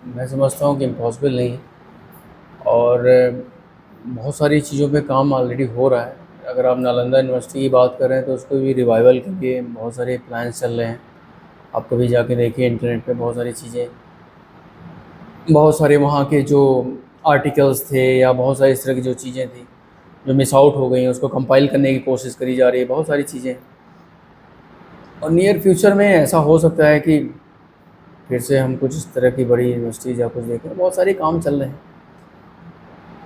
मैं समझता हूँ कि इम्पॉसिबल नहीं है। और बहुत सारी चीज़ों पे काम ऑलरेडी हो रहा है। अगर आप नालंदा यूनिवर्सिटी की बात कर रहे हैं तो उसको भी रिवाइवल के लिए बहुत सारे प्लान्स चल रहे हैं। आप कभी जाके देखिए इंटरनेट पे, बहुत सारी चीज़ें, बहुत सारे वहाँ के जो आर्टिकल्स थे या बहुत सारी इस तरह की जो चीज़ें थी जो मिस आउट हो गई हैं, उसको कंपाइल करने की कोशिश करी जा रही है। बहुत सारी चीज़ें, और नियर फ्यूचर में ऐसा हो सकता है कि फिर से हम कुछ इस तरह की बड़ी यूनिवर्सिटीज़ या कुछ देखें। बहुत सारे काम चल रहे हैं।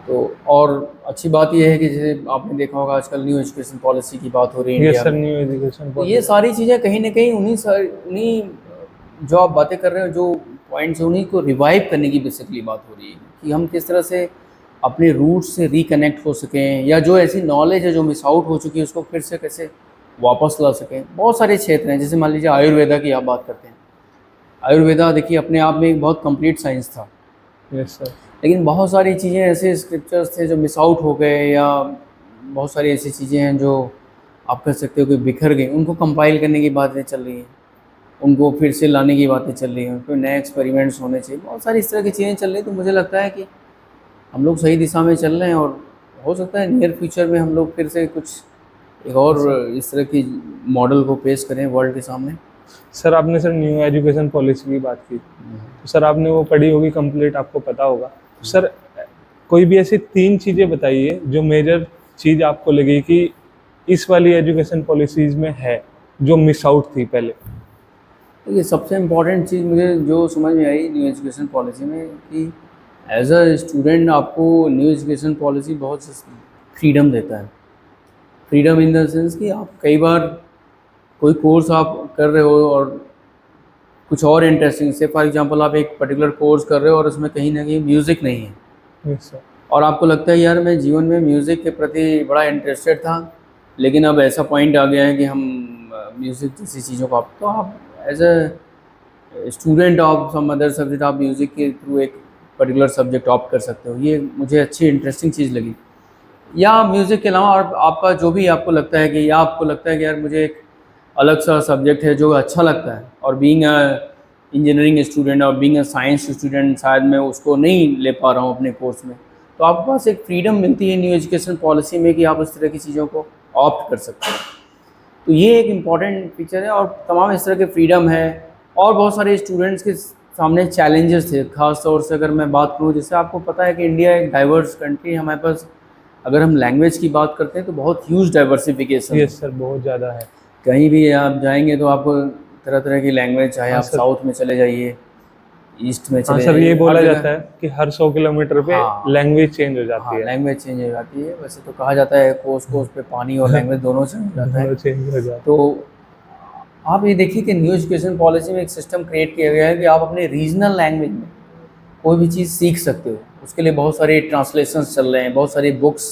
तो और अच्छी बात यह है कि जैसे आपने देखा होगा आजकल न्यू एजुकेशन पॉलिसी की बात हो रही है यस इंडिया सर, में। न्यू एजुकेशन तो ये सारी चीज़ें कहीं ना कहीं उन्हीं जो आप बातें कर रहे हो, जो पॉइंट्स, उन्हीं को रिवाइव करने की बेसिकली बात हो रही है कि हम किस तरह से अपने रूट्स से रिकनेक्ट हो सकें, या जो ऐसी नॉलेज है जो मिस आउट हो चुकी है उसको फिर से कैसे वापस ला सकें। बहुत सारे क्षेत्र हैं, जैसे मान लीजिए आयुर्वेदा की आप बात करते हैं। आयुर्वेदा देखिए अपने आप में एक बहुत कंप्लीट साइंस था। Yes sir. लेकिन बहुत सारी चीज़ें ऐसे स्क्रिप्चर्स थे जो मिस आउट हो गए, या बहुत सारी ऐसी चीज़ें हैं जो आप कह सकते हो कि बिखर गई। उनको कंपाइल करने की बातें चल रही हैं, उनको फिर से लाने की बातें चल रही हैं, उन पर नए एक्सपेरिमेंट्स होने चाहिए। बहुत सारी इस तरह की चीज़ें चल रही हैं। तो मुझे लगता है कि हम लोग सही दिशा में चल रहे हैं, और हो सकता है नियर फ्यूचर में हम लोग फिर से कुछ एक और इस तरह की मॉडल को पेश करें वर्ल्ड के सामने। सर आपने सर न्यू एजुकेशन पॉलिसी की बात की, तो सर आपने वो पढ़ी होगी कंप्लीट, आपको पता होगा। तो सर कोई भी ऐसी 3 चीज़ें बताइए जो मेजर चीज़ आपको लगी कि इस वाली एजुकेशन पॉलिसीज़ में है जो मिस आउट थी पहले। ये सबसे इम्पॉर्टेंट चीज़ मुझे जो समझ में आई न्यू एजुकेशन पॉलिसी में, कि एज अ स्टूडेंट आपको न्यू एजुकेशन पॉलिसी बहुत फ्रीडम देता है। फ्रीडम इन द सेंस कि आप कई बार कोई कोर्स आप कर रहे हो और कुछ और इंटरेस्टिंग से, फॉर एग्जांपल आप एक पर्टिकुलर कोर्स कर रहे हो और उसमें कहीं ना कहीं म्यूज़िक नहीं है, यस सर। और आपको लगता है यार मैं जीवन में म्यूज़िक के प्रति बड़ा इंटरेस्टेड था, लेकिन अब ऐसा पॉइंट आ गया है कि हम म्यूज़िक जैसी चीज़ों को तो आप as a student of some other subject आप म्यूज़िक के थ्रू एक पर्टिकुलर सब्जेक्ट ऑप्ट कर सकते हो। ये मुझे अच्छी इंटरेस्टिंग चीज़ लगी। या म्यूज़िक के अलावा और आपका जो भी आपको लगता है कि, या आपको लगता है कि यार मुझे एक अलग सा सब्जेक्ट है जो अच्छा लगता है, और बीइंग इंजीनियरिंग स्टूडेंट और बीइंग अ साइंस स्टूडेंट शायद मैं उसको नहीं ले पा रहा हूँ अपने कोर्स में, तो आपके पास एक फ्रीडम मिलती है न्यू एजुकेशन पॉलिसी में कि आप उस तरह की चीज़ों को ऑप्ट कर सकते हैं। तो ये एक इम्पॉर्टेंट फीचर है और तमाम इस तरह के फ्रीडम है। और बहुत सारे स्टूडेंट्स के सामने चैलेंजेस थे, ख़ास तौर से अगर मैं बात करूँ, जैसे आपको पता है कि इंडिया एक डाइवर्स कंट्री है, हमारे पास अगर हम लैंग्वेज की बात करते हैं तो बहुत ह्यूज डाइवर्सिफिकेशन है। यस सर, बहुत ज़्यादा है। कहीं भी आप जाएंगे तो आपको तरह तरह की लैंग्वेज, चाहे हाँ आप सर। साउथ में चले जाइए, ईस्ट में हाँ चले सर, जाइए, ये हर बोला जगह। जाता है कि हर 100 किलोमीटर पे हाँ लैंग्वेज चेंज हो जाती हाँ, है। लैंग्वेज चेंज हो जाती है। वैसे तो कहा जाता है कोस कोस पे पानी और लैंग्वेज दोनों चेंज हो जाता है। दोनों चेंज हो जाता तो आप ये देखिए कि न्यू एजुकेशन पॉलिसी में एक सिस्टम क्रिएट किया गया है कि आप अपने रीजनल लैंग्वेज में कोई भी चीज़ सीख सकते हो। उसके लिए बहुत सारे ट्रांसलेशंस चल रहे हैं, बहुत सारी बुक्स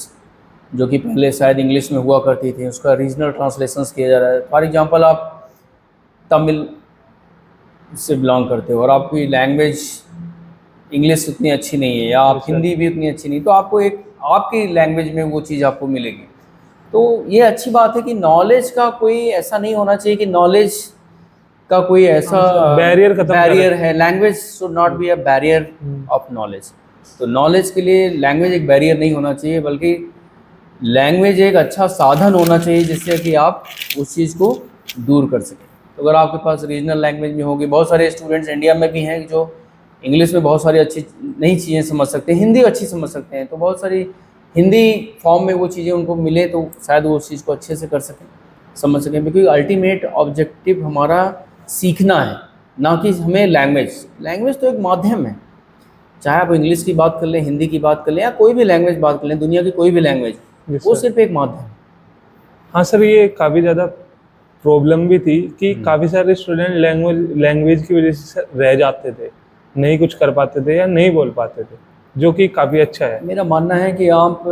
जो कि पहले शायद इंग्लिश में हुआ करती थी उसका रीजनल ट्रांसलेशंस किया जा रहा है। फॉर एग्जांपल, आप तमिल से बिलोंग करते हो और आपकी लैंग्वेज इंग्लिश उतनी अच्छी नहीं है या आप Yes, sir. हिंदी भी उतनी अच्छी नहीं, तो आपको एक आपकी लैंग्वेज में वो चीज़ आपको मिलेगी। तो ये अच्छी बात है कि नॉलेज का कोई ऐसा नहीं होना चाहिए कि नॉलेज का कोई ऐसा बैरियर खत्म कर बैरियर है। Language should not be a barrier of knowledge. तो नॉलेज के लिए लैंग्वेज एक बैरियर नहीं होना चाहिए, बल्कि लैंग्वेज एक अच्छा साधन होना चाहिए जिससे कि आप उस चीज़ को दूर कर सकें। तो अगर आपके पास रीजनल लैंग्वेज में होगी, बहुत सारे स्टूडेंट्स इंडिया में भी हैं जो इंग्लिश में बहुत सारी अच्छी नई चीज़ें समझ सकते हैं, हिंदी अच्छी समझ सकते हैं, तो बहुत सारी हिंदी फॉर्म में वो चीज़ें उनको मिले तो शायद वो उस चीज़ को अच्छे से कर सकें, समझ सकें। क्योंकि अल्टीमेट ऑब्जेक्टिव हमारा सीखना है, ना कि हमें लैंग्वेज। लैंग्वेज तो एक माध्यम है, चाहे आप इंग्लिश की बात कर लें, हिंदी की बात कर लें या कोई भी लैंग्वेज बात कर लें, दुनिया की कोई भी लैंग्वेज, Yes, वो sir. सिर्फ एक माध्यम है। हाँ सर, ये काफ़ी ज़्यादा प्रॉब्लम भी थी कि काफ़ी सारे स्टूडेंट लैंग्वेज की वजह से रह जाते थे, नहीं कुछ कर पाते थे या नहीं बोल पाते थे, जो कि काफ़ी अच्छा है। मेरा मानना है कि आप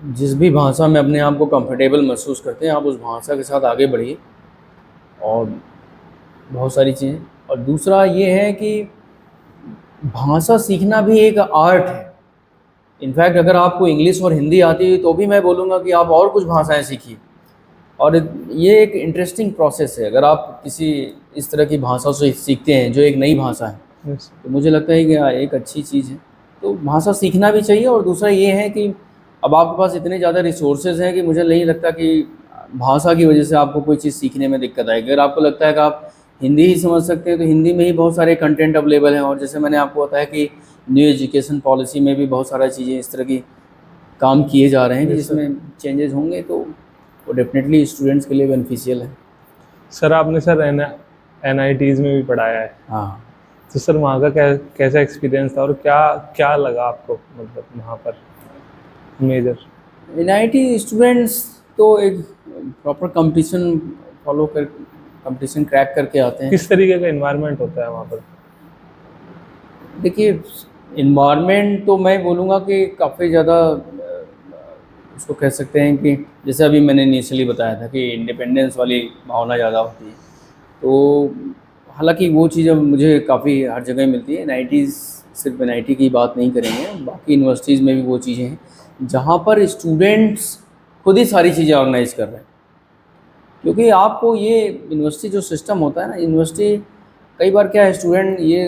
जिस भी भाषा में अपने आप को कंफर्टेबल महसूस करते हैं, आप उस भाषा के साथ आगे बढ़िए और बहुत सारी चीज़ें। और दूसरा ये है कि भाषा सीखना भी एक आर्ट है। इनफैक्ट अगर आपको इंग्लिश और हिंदी आती है तो भी मैं बोलूँगा कि आप और कुछ भाषाएं सीखिए। और ये एक इंटरेस्टिंग प्रोसेस है। अगर आप किसी इस तरह की भाषा से सीखते हैं जो एक नई भाषा है, Yes. तो मुझे लगता है कि एक अच्छी चीज़ है। तो भाषा सीखना भी चाहिए। और दूसरा ये है कि अब आपके पास इतने ज़्यादा रिसोर्सेज हैं कि मुझे नहीं लगता कि भाषा की वजह से आपको कोई चीज़ सीखने में दिक्कत आएगी। अगर आपको लगता है कि आप हिंदी ही समझ सकते हैं तो हिंदी में ही बहुत सारे कंटेंट अवेलेबल हैं। और जैसे मैंने आपको बताया कि न्यू एजुकेशन पॉलिसी में भी बहुत सारी चीज़ें इस तरह की काम किए जा रहे हैं कि Yes, sir. जिसमें चेंजेस होंगे तो वो डेफिनेटली स्टूडेंट्स के लिए बेनिफिशियल है। सर आपने सर NITs में भी पढ़ाया है, हाँ, तो सर वहाँ का कैसा एक्सपीरियंस था और क्या क्या लगा आपको, मतलब वहाँ पर मेजर? NIT स्टूडेंट्स तो एक प्रॉपर कंपटीशन फॉलो कर, कंपटीशन क्रैक करके आते हैं। किस तरीके का इन्वायरमेंट होता है वहाँ पर? देखिए, इन्वायरमेंट तो मैं बोलूँगा कि काफ़ी ज़्यादा उसको कह सकते हैं कि जैसे अभी मैंने इनिशियली बताया था कि इंडिपेंडेंस वाली भावना ज़्यादा होती है। तो हालांकि वो चीज़ अब मुझे काफ़ी हर जगह मिलती है। NITs सिर्फ NIT की बात नहीं करेंगे, बाकी यूनिवर्सिटीज़ में भी वो चीज़ें हैं जहाँ पर स्टूडेंट्स खुद ही सारी चीज़ें ऑर्गेनाइज कर रहे हैं। क्योंकि आपको ये यूनिवर्सिटी जो सिस्टम होता है ना, यूनिवर्सिटी कई बार क्या है, स्टूडेंट ये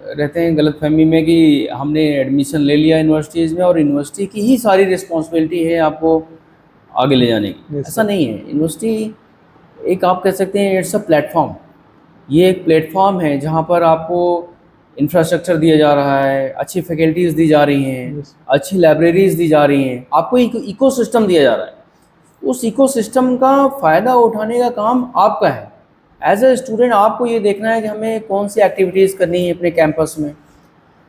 रहते हैं गलतफहमी में कि हमने एडमिशन ले लिया यूनिवर्सिटीज़ में और यूनिवर्सिटी की ही सारी रिस्पॉन्सिबिलिटी है आपको आगे ले जाने की। Yes, ऐसा sir. नहीं है। यूनिवर्सिटी एक, आप कह सकते हैं, इट्स अ प्लेटफॉर्म। ये एक प्लेटफॉर्म है जहाँ पर आपको इंफ्रास्ट्रक्चर दिया जा रहा है, अच्छी फैकल्टीज़ दी जा रही हैं, Yes. अच्छी लाइब्रेरीज़ दी जा रही हैं, आपको एक इकोसिस्टम दिया जा रहा है। उस इकोसिस्टम का फ़ायदा उठाने का काम आपका है। एज ए स्टूडेंट आपको ये देखना है कि हमें कौन सी एक्टिविटीज़ करनी है अपने कैंपस में,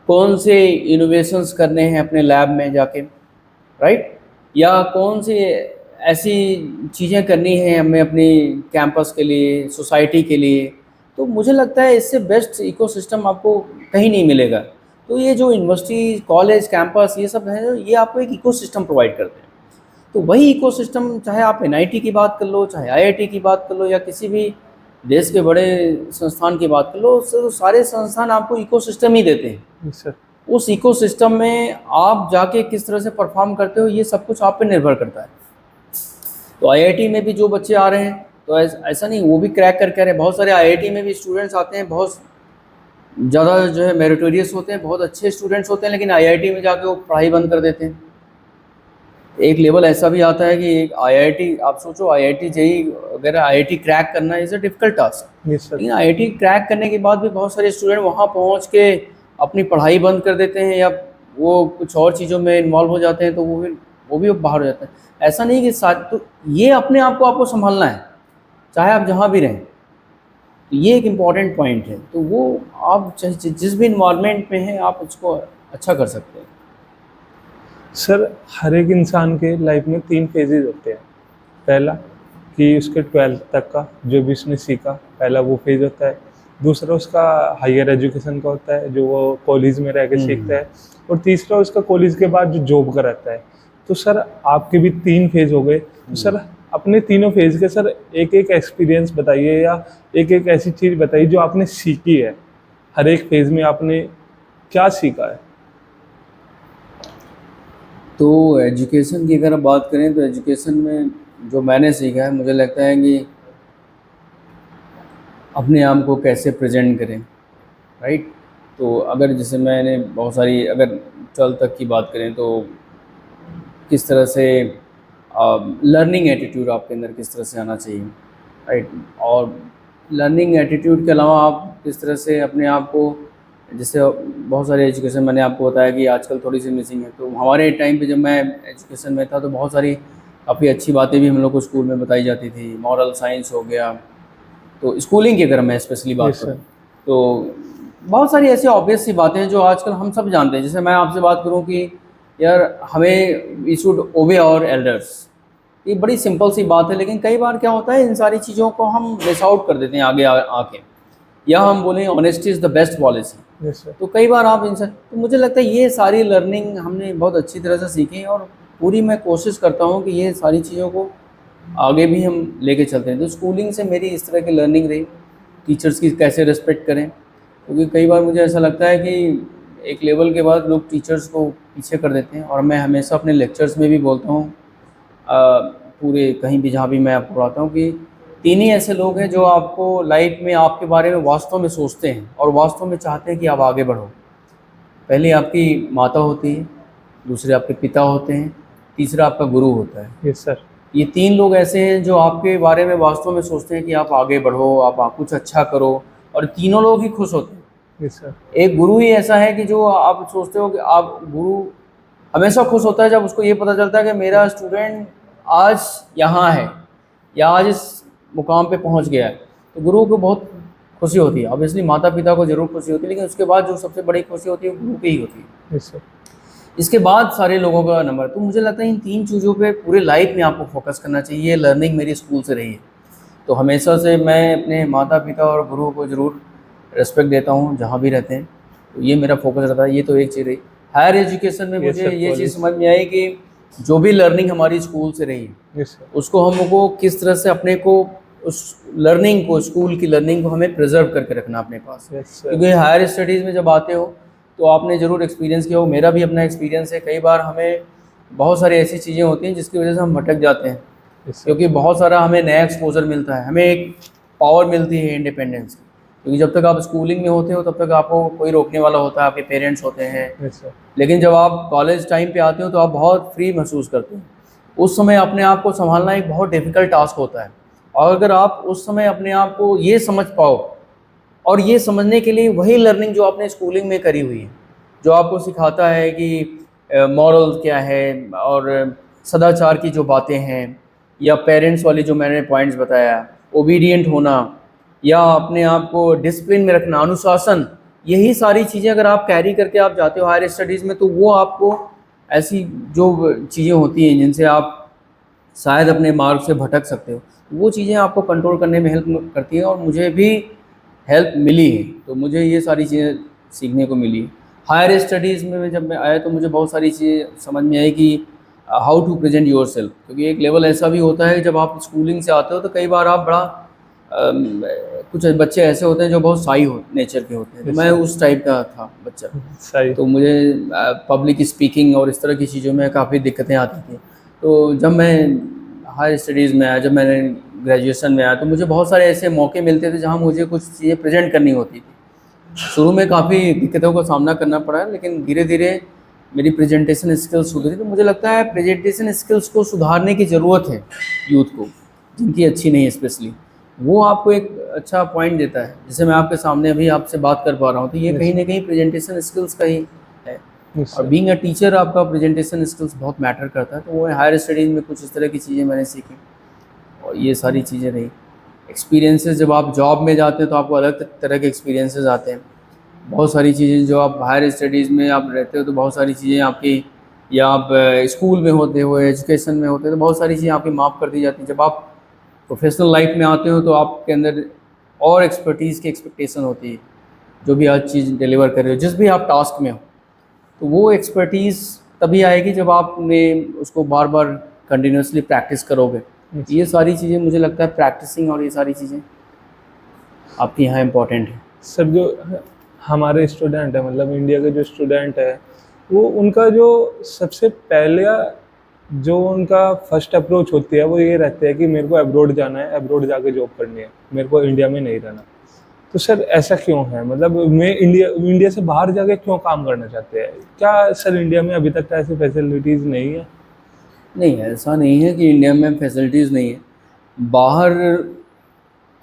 कौन से इनोवेशंस करने हैं अपने लैब में जाके, राइट, या कौन सी ऐसी चीज़ें करनी हैं हमें अपनी कैंपस के लिए, सोसाइटी के लिए। तो मुझे लगता है इससे बेस्ट इकोसिस्टम आपको कहीं नहीं मिलेगा। तो ये जो यूनिवर्सिटी, कॉलेज, कैंपस, ये सब है, ये आपको एक इकोसिस्टम प्रोवाइड करते हैं। तो वही इकोसिस्टम, चाहे आप NIT की बात कर लो, चाहे IIT की बात कर लो, या किसी भी देश के बड़े संस्थान की बात कर लो, तो सारे संस्थान आपको इकोसिस्टम ही देते हैं। Yes, sir. उस इकोसिस्टम में आप जाके किस तरह से परफॉर्म करते हो, ये सब कुछ आप पे निर्भर करता है। तो IIT में भी जो बच्चे आ रहे हैं तो ऐसा नहीं, वो भी क्रैक करके आ रहे हैं। बहुत सारे आईआईटी में भी स्टूडेंट्स आते हैं, बहुत ज़्यादा जो है मेरिटोरियस होते हैं, बहुत अच्छे स्टूडेंट्स होते हैं, लेकिन आईआईटी में जाके वो पढ़ाई बंद कर देते हैं। एक लेवल ऐसा भी आता है कि एक आईआईटी, आप सोचो आईआईटी जेई वगैरह, आईआईटी क्रैक करना is a difficult task. Yes sir. लेकिन आईआईटी क्रैक करने के बाद भी बहुत सारे स्टूडेंट वहाँ पहुँच के अपनी पढ़ाई बंद कर देते हैं, या वो कुछ और चीज़ों में इन्वॉल्व हो जाते हैं, तो वो भी बाहर हो जाते हैं। ऐसा नहीं कि तो ये अपने आप को आपको संभालना है, चाहे आप जहाँ भी रहें। तो ये एक इम्पॉर्टेंट पॉइंट है। तो वो आप जिस भी इन्वायरमेंट में हैं, आप उसको अच्छा कर सकते हैं। सर हर एक इंसान के लाइफ में 3 फेजेस होते हैं। पहला कि उसके 12th तक का जो भी उसने सीखा, पहला वो फेज होता है। दूसरा उसका हायर एजुकेशन का होता है, जो वो कॉलेज में रह के सीखता है। और तीसरा उसका कॉलेज के बाद जो जॉब का रहता है। तो सर आपके भी 3 फेज हो गए। तो सर अपने तीनों फेज के सर एक एक एक्सपीरियंस बताइए, या एक एक ऐसी चीज़ बताइए जो आपने सीखी है। हर एक फेज में आपने क्या सीखा है? तो एजुकेशन की अगर आप बात करें, तो एजुकेशन में जो मैंने सीखा है, मुझे लगता है कि अपने आप को कैसे प्रेजेंट करें, राइट। तो अगर जैसे मैंने बहुत सारी, अगर 12th तक की बात करें, तो किस तरह से लर्निंग एटीट्यूड आपके अंदर किस तरह से आना चाहिए, राइट। और लर्निंग एटीट्यूड के अलावा आप किस तरह से अपने आप को, जैसे बहुत सारे एजुकेशन मैंने आपको बताया कि आजकल थोड़ी सी मिसिंग है। तो हमारे टाइम पे जब मैं एजुकेशन में था, तो बहुत सारी काफ़ी अच्छी बातें भी हम लोग को स्कूल में बताई जाती थी। मॉरल साइंस हो गया, तो स्कूलिंग की अगर मैं स्पेशली बात Yes, करूँ, sir. तो बहुत सारी ऐसी ऑब्वियस सी बातें हैं जो आजकल हम सब जानते हैं। जैसे मैं आपसे बात करूँ कि यार हमें we should obey our elders, ये बड़ी सिंपल सी बात है, लेकिन कई बार क्या होता है, इन सारी चीज़ों को हम मिस आउट कर देते हैं आगे आके। या हम बोलें honesty is the best policy. Yes sir. तो कई बार आप इनसे, तो मुझे लगता है ये सारी लर्निंग हमने बहुत अच्छी तरह से सीखी, और पूरी मैं कोशिश करता हूँ कि ये सारी चीज़ों को आगे भी हम लेके चलते हैं। तो स्कूलिंग से मेरी इस तरह की लर्निंग रही, टीचर्स की कैसे रिस्पेक्ट करें, क्योंकि कई बार मुझे ऐसा लगता है कि एक लेवल के बाद लोग टीचर्स को पीछे कर देते हैं। और मैं हमेशा अपने लेक्चर्स में भी बोलता हूँ, पूरे कहीं भी जहाँ भी मैं आपको पढ़ाता हूँ, कि 3 ही ऐसे लोग हैं जो आपको लाइफ में आपके बारे में वास्तव में सोचते हैं और वास्तव में चाहते हैं कि आप आगे बढ़ो। पहली आपकी माता होती है, दूसरे आपके पिता होते हैं, तीसरा आपका गुरु होता है। Yes sir. ये 3 लोग ऐसे हैं जो आपके बारे में वास्तव में सोचते हैं कि आप आगे बढ़ो, आप कुछ अच्छा करो, और तीनों लोग ही खुश होते हैं। Yes sir. एक गुरु ही ऐसा है कि जो आप सोचते हो कि आप, गुरु हमेशा खुश होता है जब उसको ये पता चलता है कि मेरा स्टूडेंट आज यहाँ है या आज इस मुकाम पे पहुँच गया है। तो गुरु को बहुत खुशी होती है। ऑब्वियसली माता पिता को जरूर खुशी होती है, लेकिन उसके बाद जो सबसे बड़ी खुशी होती है वो गुरु की ही होती है। Yes sir. इसके बाद सारे लोगों का नंबर। तो मुझे लगता है इन 3 चीज़ों पे पूरे लाइफ में आपको फोकस करना चाहिए। लर्निंग मेरी स्कूल से रही है, तो हमेशा से मैं अपने माता पिता और गुरु को ज़रूर रिस्पेक्ट देता हूँ जहाँ भी रहते हैं। तो ये मेरा फोकस रहता है। ये तो एक चीज़ रही। हायर एजुकेशन में Yes, मुझे sir, ये चीज़ college. समझ में आई कि जो भी लर्निंग हमारी स्कूल से रही है, यस सर। उसको हमको किस तरह से अपने को, उस लर्निंग को, स्कूल की लर्निंग को हमें प्रिजर्व करके रखना अपने पास। Yes sir. क्योंकि हायर स्टडीज़ में जब आते हो तो आपने ज़रूर एक्सपीरियंस किया हो, मेरा भी अपना एक्सपीरियंस है। कई बार हमें बहुत सारी ऐसी चीज़ें होती हैं जिसकी वजह से हम भटक जाते हैं, यस सर। क्योंकि बहुत सारा हमें नया एक्सपोजर मिलता है, हमें एक पावर मिलती है इंडिपेंडेंस की। क्योंकि जब तक आप स्कूलिंग में होते हो तब तक आपको कोई रोकने वाला होता है, आपके पेरेंट्स होते हैं। Yes sir. लेकिन जब आप कॉलेज टाइम पे आते हो तो आप बहुत फ्री महसूस करते हो। उस समय अपने आप को संभालना एक बहुत डिफ़िकल्ट टास्क होता है। और अगर आप उस समय अपने आप को ये समझ पाओ, और ये समझने के लिए वही लर्निंग जो आपने स्कूलिंग में करी हुई है, जो आपको सिखाता है कि मॉरल क्या है, और सदाचार की जो बातें हैं, या पेरेंट्स वाली जो मैंने पॉइंट्स बताया, ओबीडिएंट होना, या अपने आप को डिसिप्लिन में रखना, अनुशासन, यही सारी चीज़ें अगर आप कैरी करके आप जाते हो हायर स्टडीज़ में, तो वो आपको ऐसी जो चीज़ें होती हैं जिनसे आप शायद अपने मार्ग से भटक सकते हो, वो चीज़ें आपको कंट्रोल करने में हेल्प करती हैं। और मुझे भी हेल्प मिली है। तो मुझे ये सारी चीज़ें सीखने को मिली। हायर स्टडीज़ में जब मैं आया तो मुझे बहुत सारी चीज़ें समझ में आई कि how to present yourself. क्योंकि एक लेवल ऐसा भी होता है जब आप स्कूलिंग से आते हो तो कई बार आप बड़ा कुछ बच्चे ऐसे होते हैं जो बहुत शाई नेचर के होते हैं। तो मैं उस टाइप का था बच्चा। सही। तो मुझे पब्लिक स्पीकिंग और इस तरह की चीज़ों में काफ़ी दिक्कतें आती थी। तो जब मैं हायर स्टडीज़ में आया, जब मैंने ग्रेजुएशन में आया तो मुझे बहुत सारे ऐसे मौके मिलते थे जहाँ मुझे कुछ चीज़ें प्रेजेंट करनी होती थी। शुरू में काफ़ी दिक्कतों का सामना करना पड़ा, लेकिन धीरे धीरे मेरी प्रेजेंटेशन स्किल्स सुधरी। तो मुझे लगता है प्रेजेंटेशन स्किल्स को सुधारने की ज़रूरत है यूथ को, जिनकी अच्छी नहीं है स्पेशली। वो आपको एक अच्छा पॉइंट देता है, जैसे मैं आपके सामने अभी आपसे बात कर पा रहा हूँ, तो ये कहीं ना कहीं प्रेजेंटेशन स्किल्स का ही है। और बीइंग अ टीचर आपका प्रेजेंटेशन स्किल्स बहुत मैटर करता है। तो वो हायर स्टडीज़ में कुछ इस तरह की चीज़ें मैंने सीखी और ये सारी चीज़ें रही। एक्सपीरियंसेस, जब आप जॉब में जाते हैं तो आपको अलग तरह के एक्सपीरियंसेस आते हैं। बहुत सारी चीज़ें जो आप हायर स्टडीज़ में आप रहते हो तो बहुत सारी चीज़ें आपकी, या आप स्कूल में होते हो, एजुकेशन में होते हो, तो बहुत सारी चीज़ें आपकी माफ़ कर दी जाती हैं। जब आप प्रोफेशनल लाइफ में आते हो तो आपके अंदर और एक्सपर्टीज़ की एक्सपेक्टेशन होती है, जो भी हर चीज़ डिलीवर कर रहे हो, जिस भी आप टास्क में हो। तो वो एक्सपर्टीज़ तभी आएगी जब आपने उसको बार बार कंटिन्यूसली प्रैक्टिस करोगे। ये सारी चीज़ें मुझे लगता है प्रैक्टिसिंग और ये सारी चीज़ें आपके यहाँ इम्पोर्टेंट है। सर जो हमारे स्टूडेंट है, मतलब इंडिया के जो स्टूडेंट है, वो उनका जो सबसे पहले जो उनका फर्स्ट अप्रोच होती है वो ये रहती है कि मेरे को अब्रॉड जाना है, अब्रॉड जाके जॉब करनी है, मेरे को इंडिया में नहीं रहना। तो सर ऐसा क्यों है? मतलब मैं इंडिया से बाहर जाके क्यों काम करना चाहते हैं? क्या सर इंडिया में अभी तक ऐसी फैसिलिटीज़ नहीं है? नहीं, ऐसा नहीं है कि इंडिया में फैसिलिटीज़ नहीं है।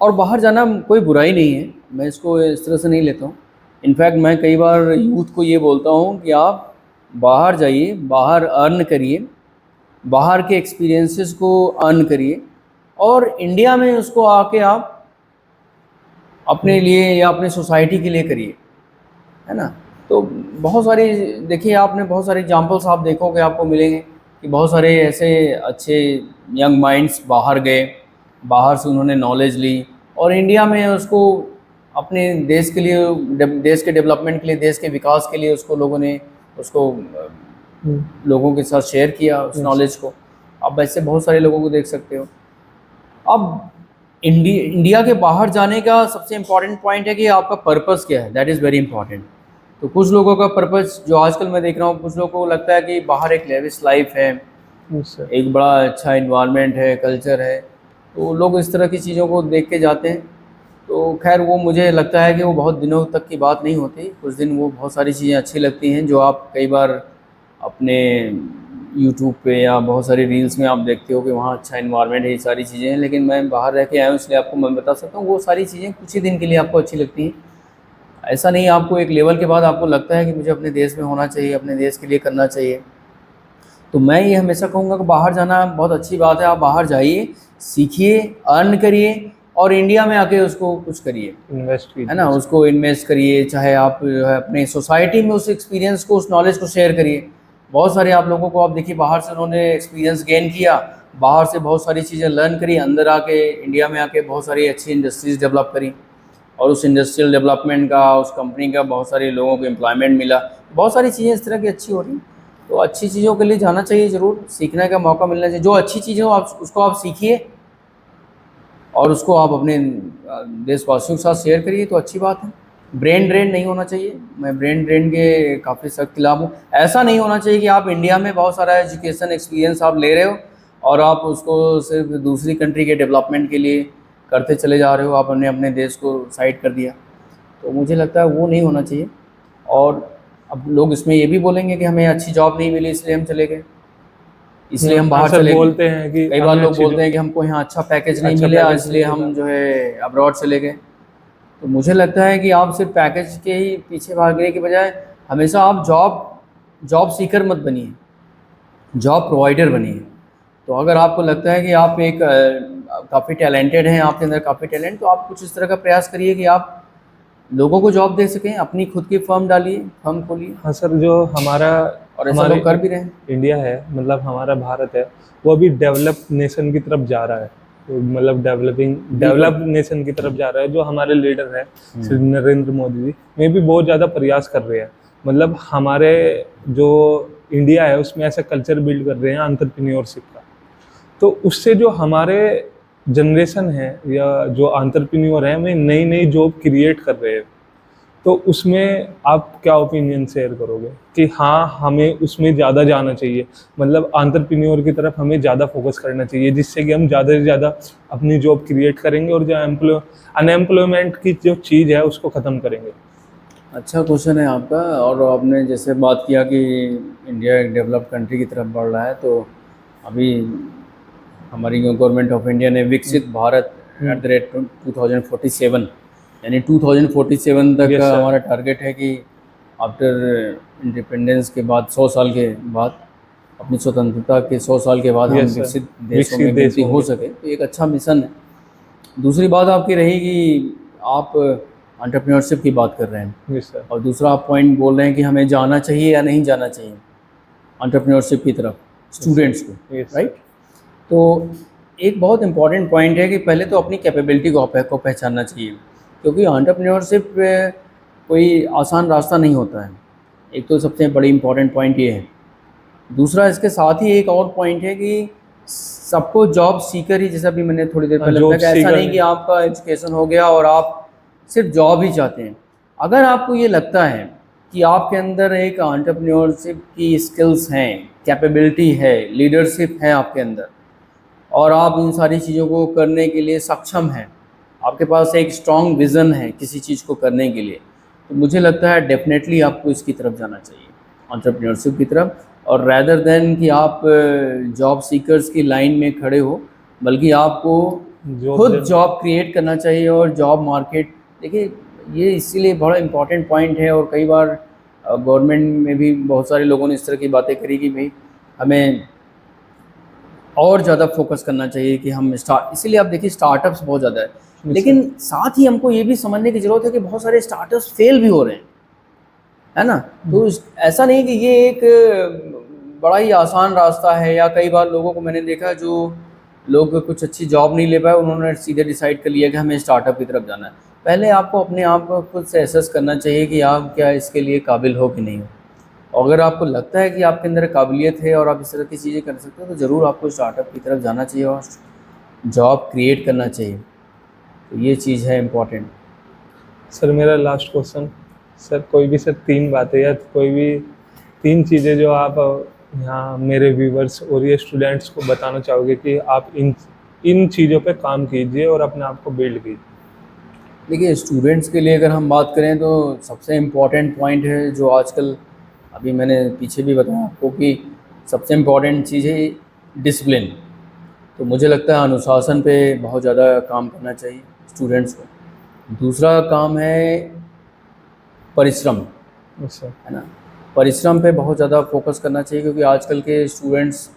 बाहर जाना कोई बुराई नहीं है, मैं इसको इस तरह से नहीं लेता हूँ। इनफैक्ट मैं कई बार यूथ को ये बोलता हूँ कि आप बाहर जाइए, बाहर अर्न करिए, बाहर के एक्सपीरियंसेस को अर्न करिए और इंडिया में उसको आके आप अपने लिए या अपने सोसाइटी के लिए करिए, है ना। तो बहुत सारी, देखिए आपने बहुत सारे एग्जांपल्स आप देखोगे, आपको मिलेंगे कि बहुत सारे ऐसे अच्छे यंग माइंड्स बाहर गए, बाहर से उन्होंने नॉलेज ली और इंडिया में उसको अपने देश के लिए, देश के डेवलपमेंट के लिए, देश के विकास के लिए उसको लोगों ने उसको लोगों के साथ शेयर किया उस नॉलेज को। आप ऐसे बहुत सारे लोगों को देख सकते हो। अब इंडिया के बाहर जाने का सबसे इम्पॉर्टेंट पॉइंट है कि आपका पर्पस क्या है, दैट इज़ वेरी इंपॉर्टेंट। तो कुछ लोगों का पर्पस, जो आजकल मैं देख रहा हूँ, कुछ लोगों को लगता है कि बाहर एक लेविश लाइफ है, एक बड़ा अच्छा इन्वायरमेंट है, कल्चर है, तो लोग इस तरह की चीज़ों को देख के जाते हैं। तो खैर वो मुझे लगता है कि वो बहुत दिनों तक की बात नहीं होती। कुछ दिन वो बहुत सारी चीज़ें अच्छी लगती हैं जो आप कई बार अपने यूट्यूब पे या बहुत सारी रील्स में आप देखते हो कि वहाँ अच्छा इन्वायरमेंट है, ये सारी चीज़ें हैं। लेकिन मैं बाहर रह के आया हूँ इसलिए आपको मैं बता सकता हूँ वो सारी चीज़ें कुछ ही दिन के लिए आपको अच्छी लगती हैं। ऐसा नहीं, आपको एक लेवल के बाद आपको लगता है कि मुझे अपने देश में होना चाहिए, अपने देश के लिए करना चाहिए। तो मैं ये हमेशा कहूँगा कि बाहर जाना बहुत अच्छी बात है। आप बाहर जाइए, सीखिए, अर्न करिए और इंडिया में आके उसको कुछ करिए, इन्वेस्ट है ना, उसको इन्वेस्ट करिए। चाहे आप जो है अपने सोसाइटी में उस एक्सपीरियंस को, उस नॉलेज को शेयर करिए। बहुत सारे आप लोगों को आप देखिए बाहर से उन्होंने एक्सपीरियंस गेन किया, बाहर से बहुत सारी चीज़ें लर्न करी, अंदर आके इंडिया में आके बहुत सारी अच्छी इंडस्ट्रीज़ डेवलप करी और उस इंडस्ट्रियल डेवलपमेंट का, उस कंपनी का बहुत सारे लोगों को एम्प्लॉयमेंट मिला। बहुत सारी चीज़ें इस तरह की अच्छी हो रही। तो अच्छी चीज़ों के लिए जाना चाहिए, ज़रूर सीखने का मौका मिलना चाहिए। जो अच्छी चीज़ें हो आप उसको आप सीखिए और उसको आप अपने देशवासियों के साथ शेयर करिए, तो अच्छी बात है। ब्रेन ड्रेन नहीं होना चाहिए, मैं ब्रेन ड्रेन के काफ़ी सख्त खिलाफ हूँ। ऐसा नहीं होना चाहिए कि आप इंडिया में बहुत सारा एजुकेशन एक्सपीरियंस आप ले रहे हो और आप उसको सिर्फ दूसरी कंट्री के डेवलपमेंट के लिए करते चले जा रहे हो, आपने अपने देश को साइड कर दिया। तो मुझे लगता है वो नहीं होना चाहिए। और अब लोग इसमें ये भी बोलेंगे कि हमें अच्छी जॉब नहीं मिली इसलिए हम चले गए, इसलिए हम बाहर चले गए। बोलते हैं कि कई बार लोग बोलते हैं कि हमको यहाँ अच्छा पैकेज नहीं मिला इसलिए हम जो है अब्रॉड चले गए। तो मुझे लगता है कि आप सिर्फ पैकेज के ही पीछे भागने के बजाय हमेशा आप जॉब सीकर मत बनिए, जॉब प्रोवाइडर बनिए। तो अगर आपको लगता है कि आप एक काफ़ी टैलेंटेड हैं, आपके अंदर काफ़ी टैलेंट, तो आप कुछ इस तरह का प्रयास करिए कि आप लोगों को जॉब दे सकें, अपनी खुद की फर्म डालिए, फर्म खोलिए। हाँ सर, जो हमारा और ऐसा लोग कर भी रहे हैं। इंडिया है, मतलब हमारा भारत है, वो अभी डेवलप नेशन की तरफ जा रहा है। तो मतलब डेवलप नेशन की तरफ जा रहा है। जो हमारे लीडर है श्री नरेंद्र मोदी जी, में भी बहुत ज़्यादा प्रयास कर रहे हैं। मतलब हमारे जो इंडिया है उसमें ऐसा कल्चर बिल्ड कर रहे हैं एंटरप्रेन्योरशिप का। तो उससे जो हमारे जनरेशन है या जो एंटरप्रेन्योर है, वे नई नई जॉब क्रिएट कर रहे हैं। तो उसमें आप क्या ओपिनियन शेयर करोगे कि हाँ हमें उसमें ज़्यादा जाना चाहिए, मतलब एंटरप्रेन्योर की तरफ हमें ज़्यादा फोकस करना चाहिए जिससे कि हम ज़्यादा से ज़्यादा अपनी जॉब क्रिएट करेंगे और जो अनएम्प्लॉयमेंट की जो चीज़ है उसको ख़त्म करेंगे। अच्छा क्वेश्चन है आपका। और आपने जैसे बात किया कि इंडिया एक डेवलप्ड कंट्री की तरफ बढ़ रहा है, तो अभी हमारी गवर्नमेंट ऑफ इंडिया ने विकसित भारत एट द रेट 2047, यानी 2047 तक Yes, का sir. हमारा टारगेट है कि आफ्टर इंडिपेंडेंस के बाद 100 साल के बाद, अपनी स्वतंत्रता के 100 साल के बाद हम Yes, sir. विकसित देशों विकसित में देश गिनती हो होंगे। सके, तो एक अच्छा मिशन है। दूसरी बात आपकी रही कि आप एंटरप्रेन्योरशिप की बात कर रहे हैं, यस सर। और दूसरा आप पॉइंट बोल रहे हैं कि हमें जाना चाहिए या नहीं जाना चाहिए एंटरप्रेन्योरशिप की तरफ स्टूडेंट्स को, Yes, राइट। तो एक बहुत इंपॉर्टेंट पॉइंट है कि पहले तो अपनी कैपेबिलिटी को पहचानना चाहिए, क्योंकि एंटरप्रेन्योरशिप कोई आसान रास्ता नहीं होता है। एक तो सबसे बड़ी इंपॉर्टेंट पॉइंट ये है। दूसरा इसके साथ ही एक और पॉइंट है कि सबको जॉब सीकर ही, जैसा भी मैंने थोड़ी देर पहले job बताया, कि ऐसा seeker नहीं कि आपका एजुकेशन हो गया और आप सिर्फ जॉब ही चाहते हैं। अगर आपको ये लगता है कि आपके अंदर एक एंटरप्रेन्योरशिप की स्किल्स हैं, कैपेबिलिटी है, लीडरशिप है आपके अंदर, और आप इन सारी चीज़ों को करने के लिए सक्षम हैं, आपके पास एक स्ट्रॉन्ग विज़न है किसी चीज़ को करने के लिए, तो मुझे लगता है डेफिनेटली आपको इसकी तरफ जाना चाहिए, एंटरप्रेन्योरशिप की तरफ। और रैदर देन कि आप जॉब सीकर्स की लाइन में खड़े हो, बल्कि आपको Job खुद देना। जॉब क्रिएट करना चाहिए। और जॉब मार्केट, देखिए ये इसीलिए बड़ा इंपॉर्टेंट पॉइंट है, और कई बार गवर्नमेंट में भी बहुत सारे लोगों ने इस तरह की बातें करी कि भाई हमें और ज़्यादा फोकस करना चाहिए कि हम इसीलिए आप देखिए स्टार्टअप्स बहुत ज़्यादा है, लेकिन साथ ही हमको ये भी समझने की ज़रूरत है कि बहुत सारे स्टार्टअप्स फेल भी हो रहे हैं, है ना। तो ऐसा नहीं कि ये एक बड़ा ही आसान रास्ता है, या कई बार लोगों को मैंने देखा जो लोग कुछ अच्छी जॉब नहीं ले पाए, उन्होंने सीधे डिसाइड कर लिया कि हमें स्टार्टअप की तरफ जाना है। पहले आपको अपने आप को खुद से एसेस करना चाहिए कि आप क्या इसके लिए काबिल हो कि नहीं हो। और अगर आपको लगता है कि आपके अंदर काबिलियत है और आप इस तरह की चीज़ें कर सकते हो, तो ज़रूर आपको स्टार्टअप की तरफ जाना चाहिए और जॉब क्रिएट करना चाहिए। तो ये चीज़ है इम्पॉर्टेंट। सर मेरा लास्ट क्वेश्चन, सर कोई भी सर 3 बातें या कोई भी 3 चीज़ें जो आप यहाँ मेरे व्यूवर्स और ये स्टूडेंट्स को बताना चाहोगे कि आप इन चीज़ों पे काम कीजिए और अपने आप को बिल्ड कीजिए। देखिए स्टूडेंट्स के लिए अगर हम बात करें तो सबसे इम्पॉर्टेंट पॉइंट है जो आजकल, अभी मैंने पीछे भी बताया आपको कि सबसे इम्पॉर्टेंट चीज़ है डिसिप्लिन। तो मुझे लगता है अनुशासन पे बहुत ज़्यादा काम करना चाहिए स्टूडेंट्स को। दूसरा काम है परिश्रम, अच्छा। है ना। परिश्रम पे बहुत ज़्यादा फोकस करना चाहिए, क्योंकि आजकल के स्टूडेंट्स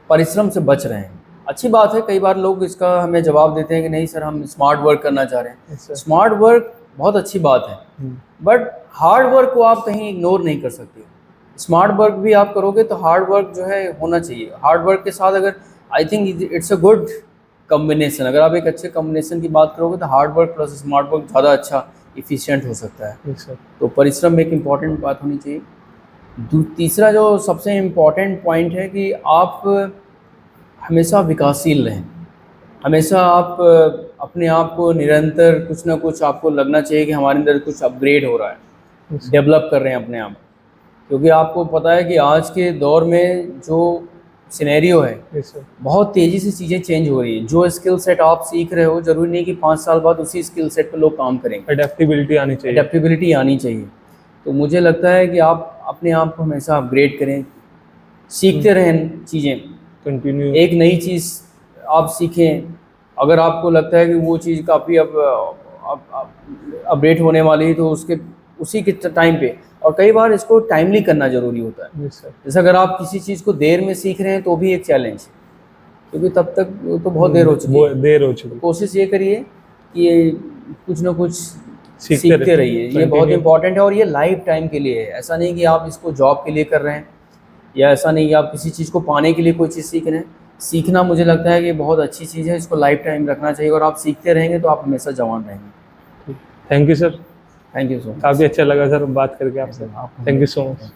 परिश्रम से बच रहे हैं। अच्छी बात है, कई बार लोग इसका हमें जवाब देते हैं कि नहीं सर हम स्मार्ट वर्क करना चाह रहे हैं। अच्छा। स्मार्ट वर्क बहुत अच्छी बात है, बट हार्ड वर्क को आप कहीं इग्नोर नहीं कर सकते। स्मार्ट वर्क भी आप करोगे तो हार्ड वर्क जो है होना चाहिए। हार्ड वर्क के साथ अगर, I think it's a good combination. अगर आप एक अच्छे कम्बिनेशन की बात करोगे तो hard work plus smart work ज़्यादा अच्छा इफ़िशियंट हो सकता है। अच्छा। तो परिश्रम एक इम्पॉर्टेंट बात होनी चाहिए। तीसरा जो सबसे इम्पॉर्टेंट पॉइंट है कि आप हमेशा विकासशील रहें। हमेशा आप अपने आप को निरंतर कुछ ना कुछ आपको लगना चाहिए कि हमारे अंदर कुछ अपग्रेड हो रहा है, अच्छा। डेवलप कर रहे हैं अपने आप। क्योंकि आपको पता है कि आज के दौर में जो सिनेरियो है, यस सर। बहुत तेज़ी से चीज़ें चेंज हो रही है। जो स्किल सेट आप सीख रहे हो, ज़रूरी नहीं कि 5 साल बाद उसी स्किल सेट पे लोग काम करेंगे। एडेप्टेबिलिटी आनी चाहिए। एडेप्टेबिलिटी आनी चाहिए। तो मुझे लगता है कि आप अपने आप को हमेशा अपग्रेड करें, सीखते रहें चीज़ें। कंटिन्यू। एक नई चीज़ आप सीखें, अगर आपको लगता है कि वो चीज़ काफ़ी अब अपडेट होने वाली है, तो उसके उसी के टाइम पे, और कई बार इसको टाइमली करना ज़रूरी होता है। Yes sir. जैसे अगर आप किसी चीज़ को देर में सीख रहे हैं तो भी एक चैलेंज है, क्योंकि तब तक तो बहुत देर हो चुकी है। देर हो चुकी। कोशिश ये करिए कि ये कुछ ना कुछ सीखते सीखते रहिए। ये बहुत Continue। इंपॉर्टेंट है, और ये लाइफ टाइम के लिए है। ऐसा नहीं कि आप इसको जॉब के लिए कर रहे हैं, या ऐसा नहीं कि आप किसी चीज़ को पाने के लिए कोई चीज़ सीख रहे हैं। सीखना मुझे लगता है कि बहुत अच्छी चीज़ है, इसको लाइफ टाइम रखना चाहिए, और आप सीखते रहेंगे तो आप हमेशा जवान रहेंगे। Thank you sir. Thank you so much. काफ़ी अच्छा लगा सर बात करके आपसे। Thank you so much.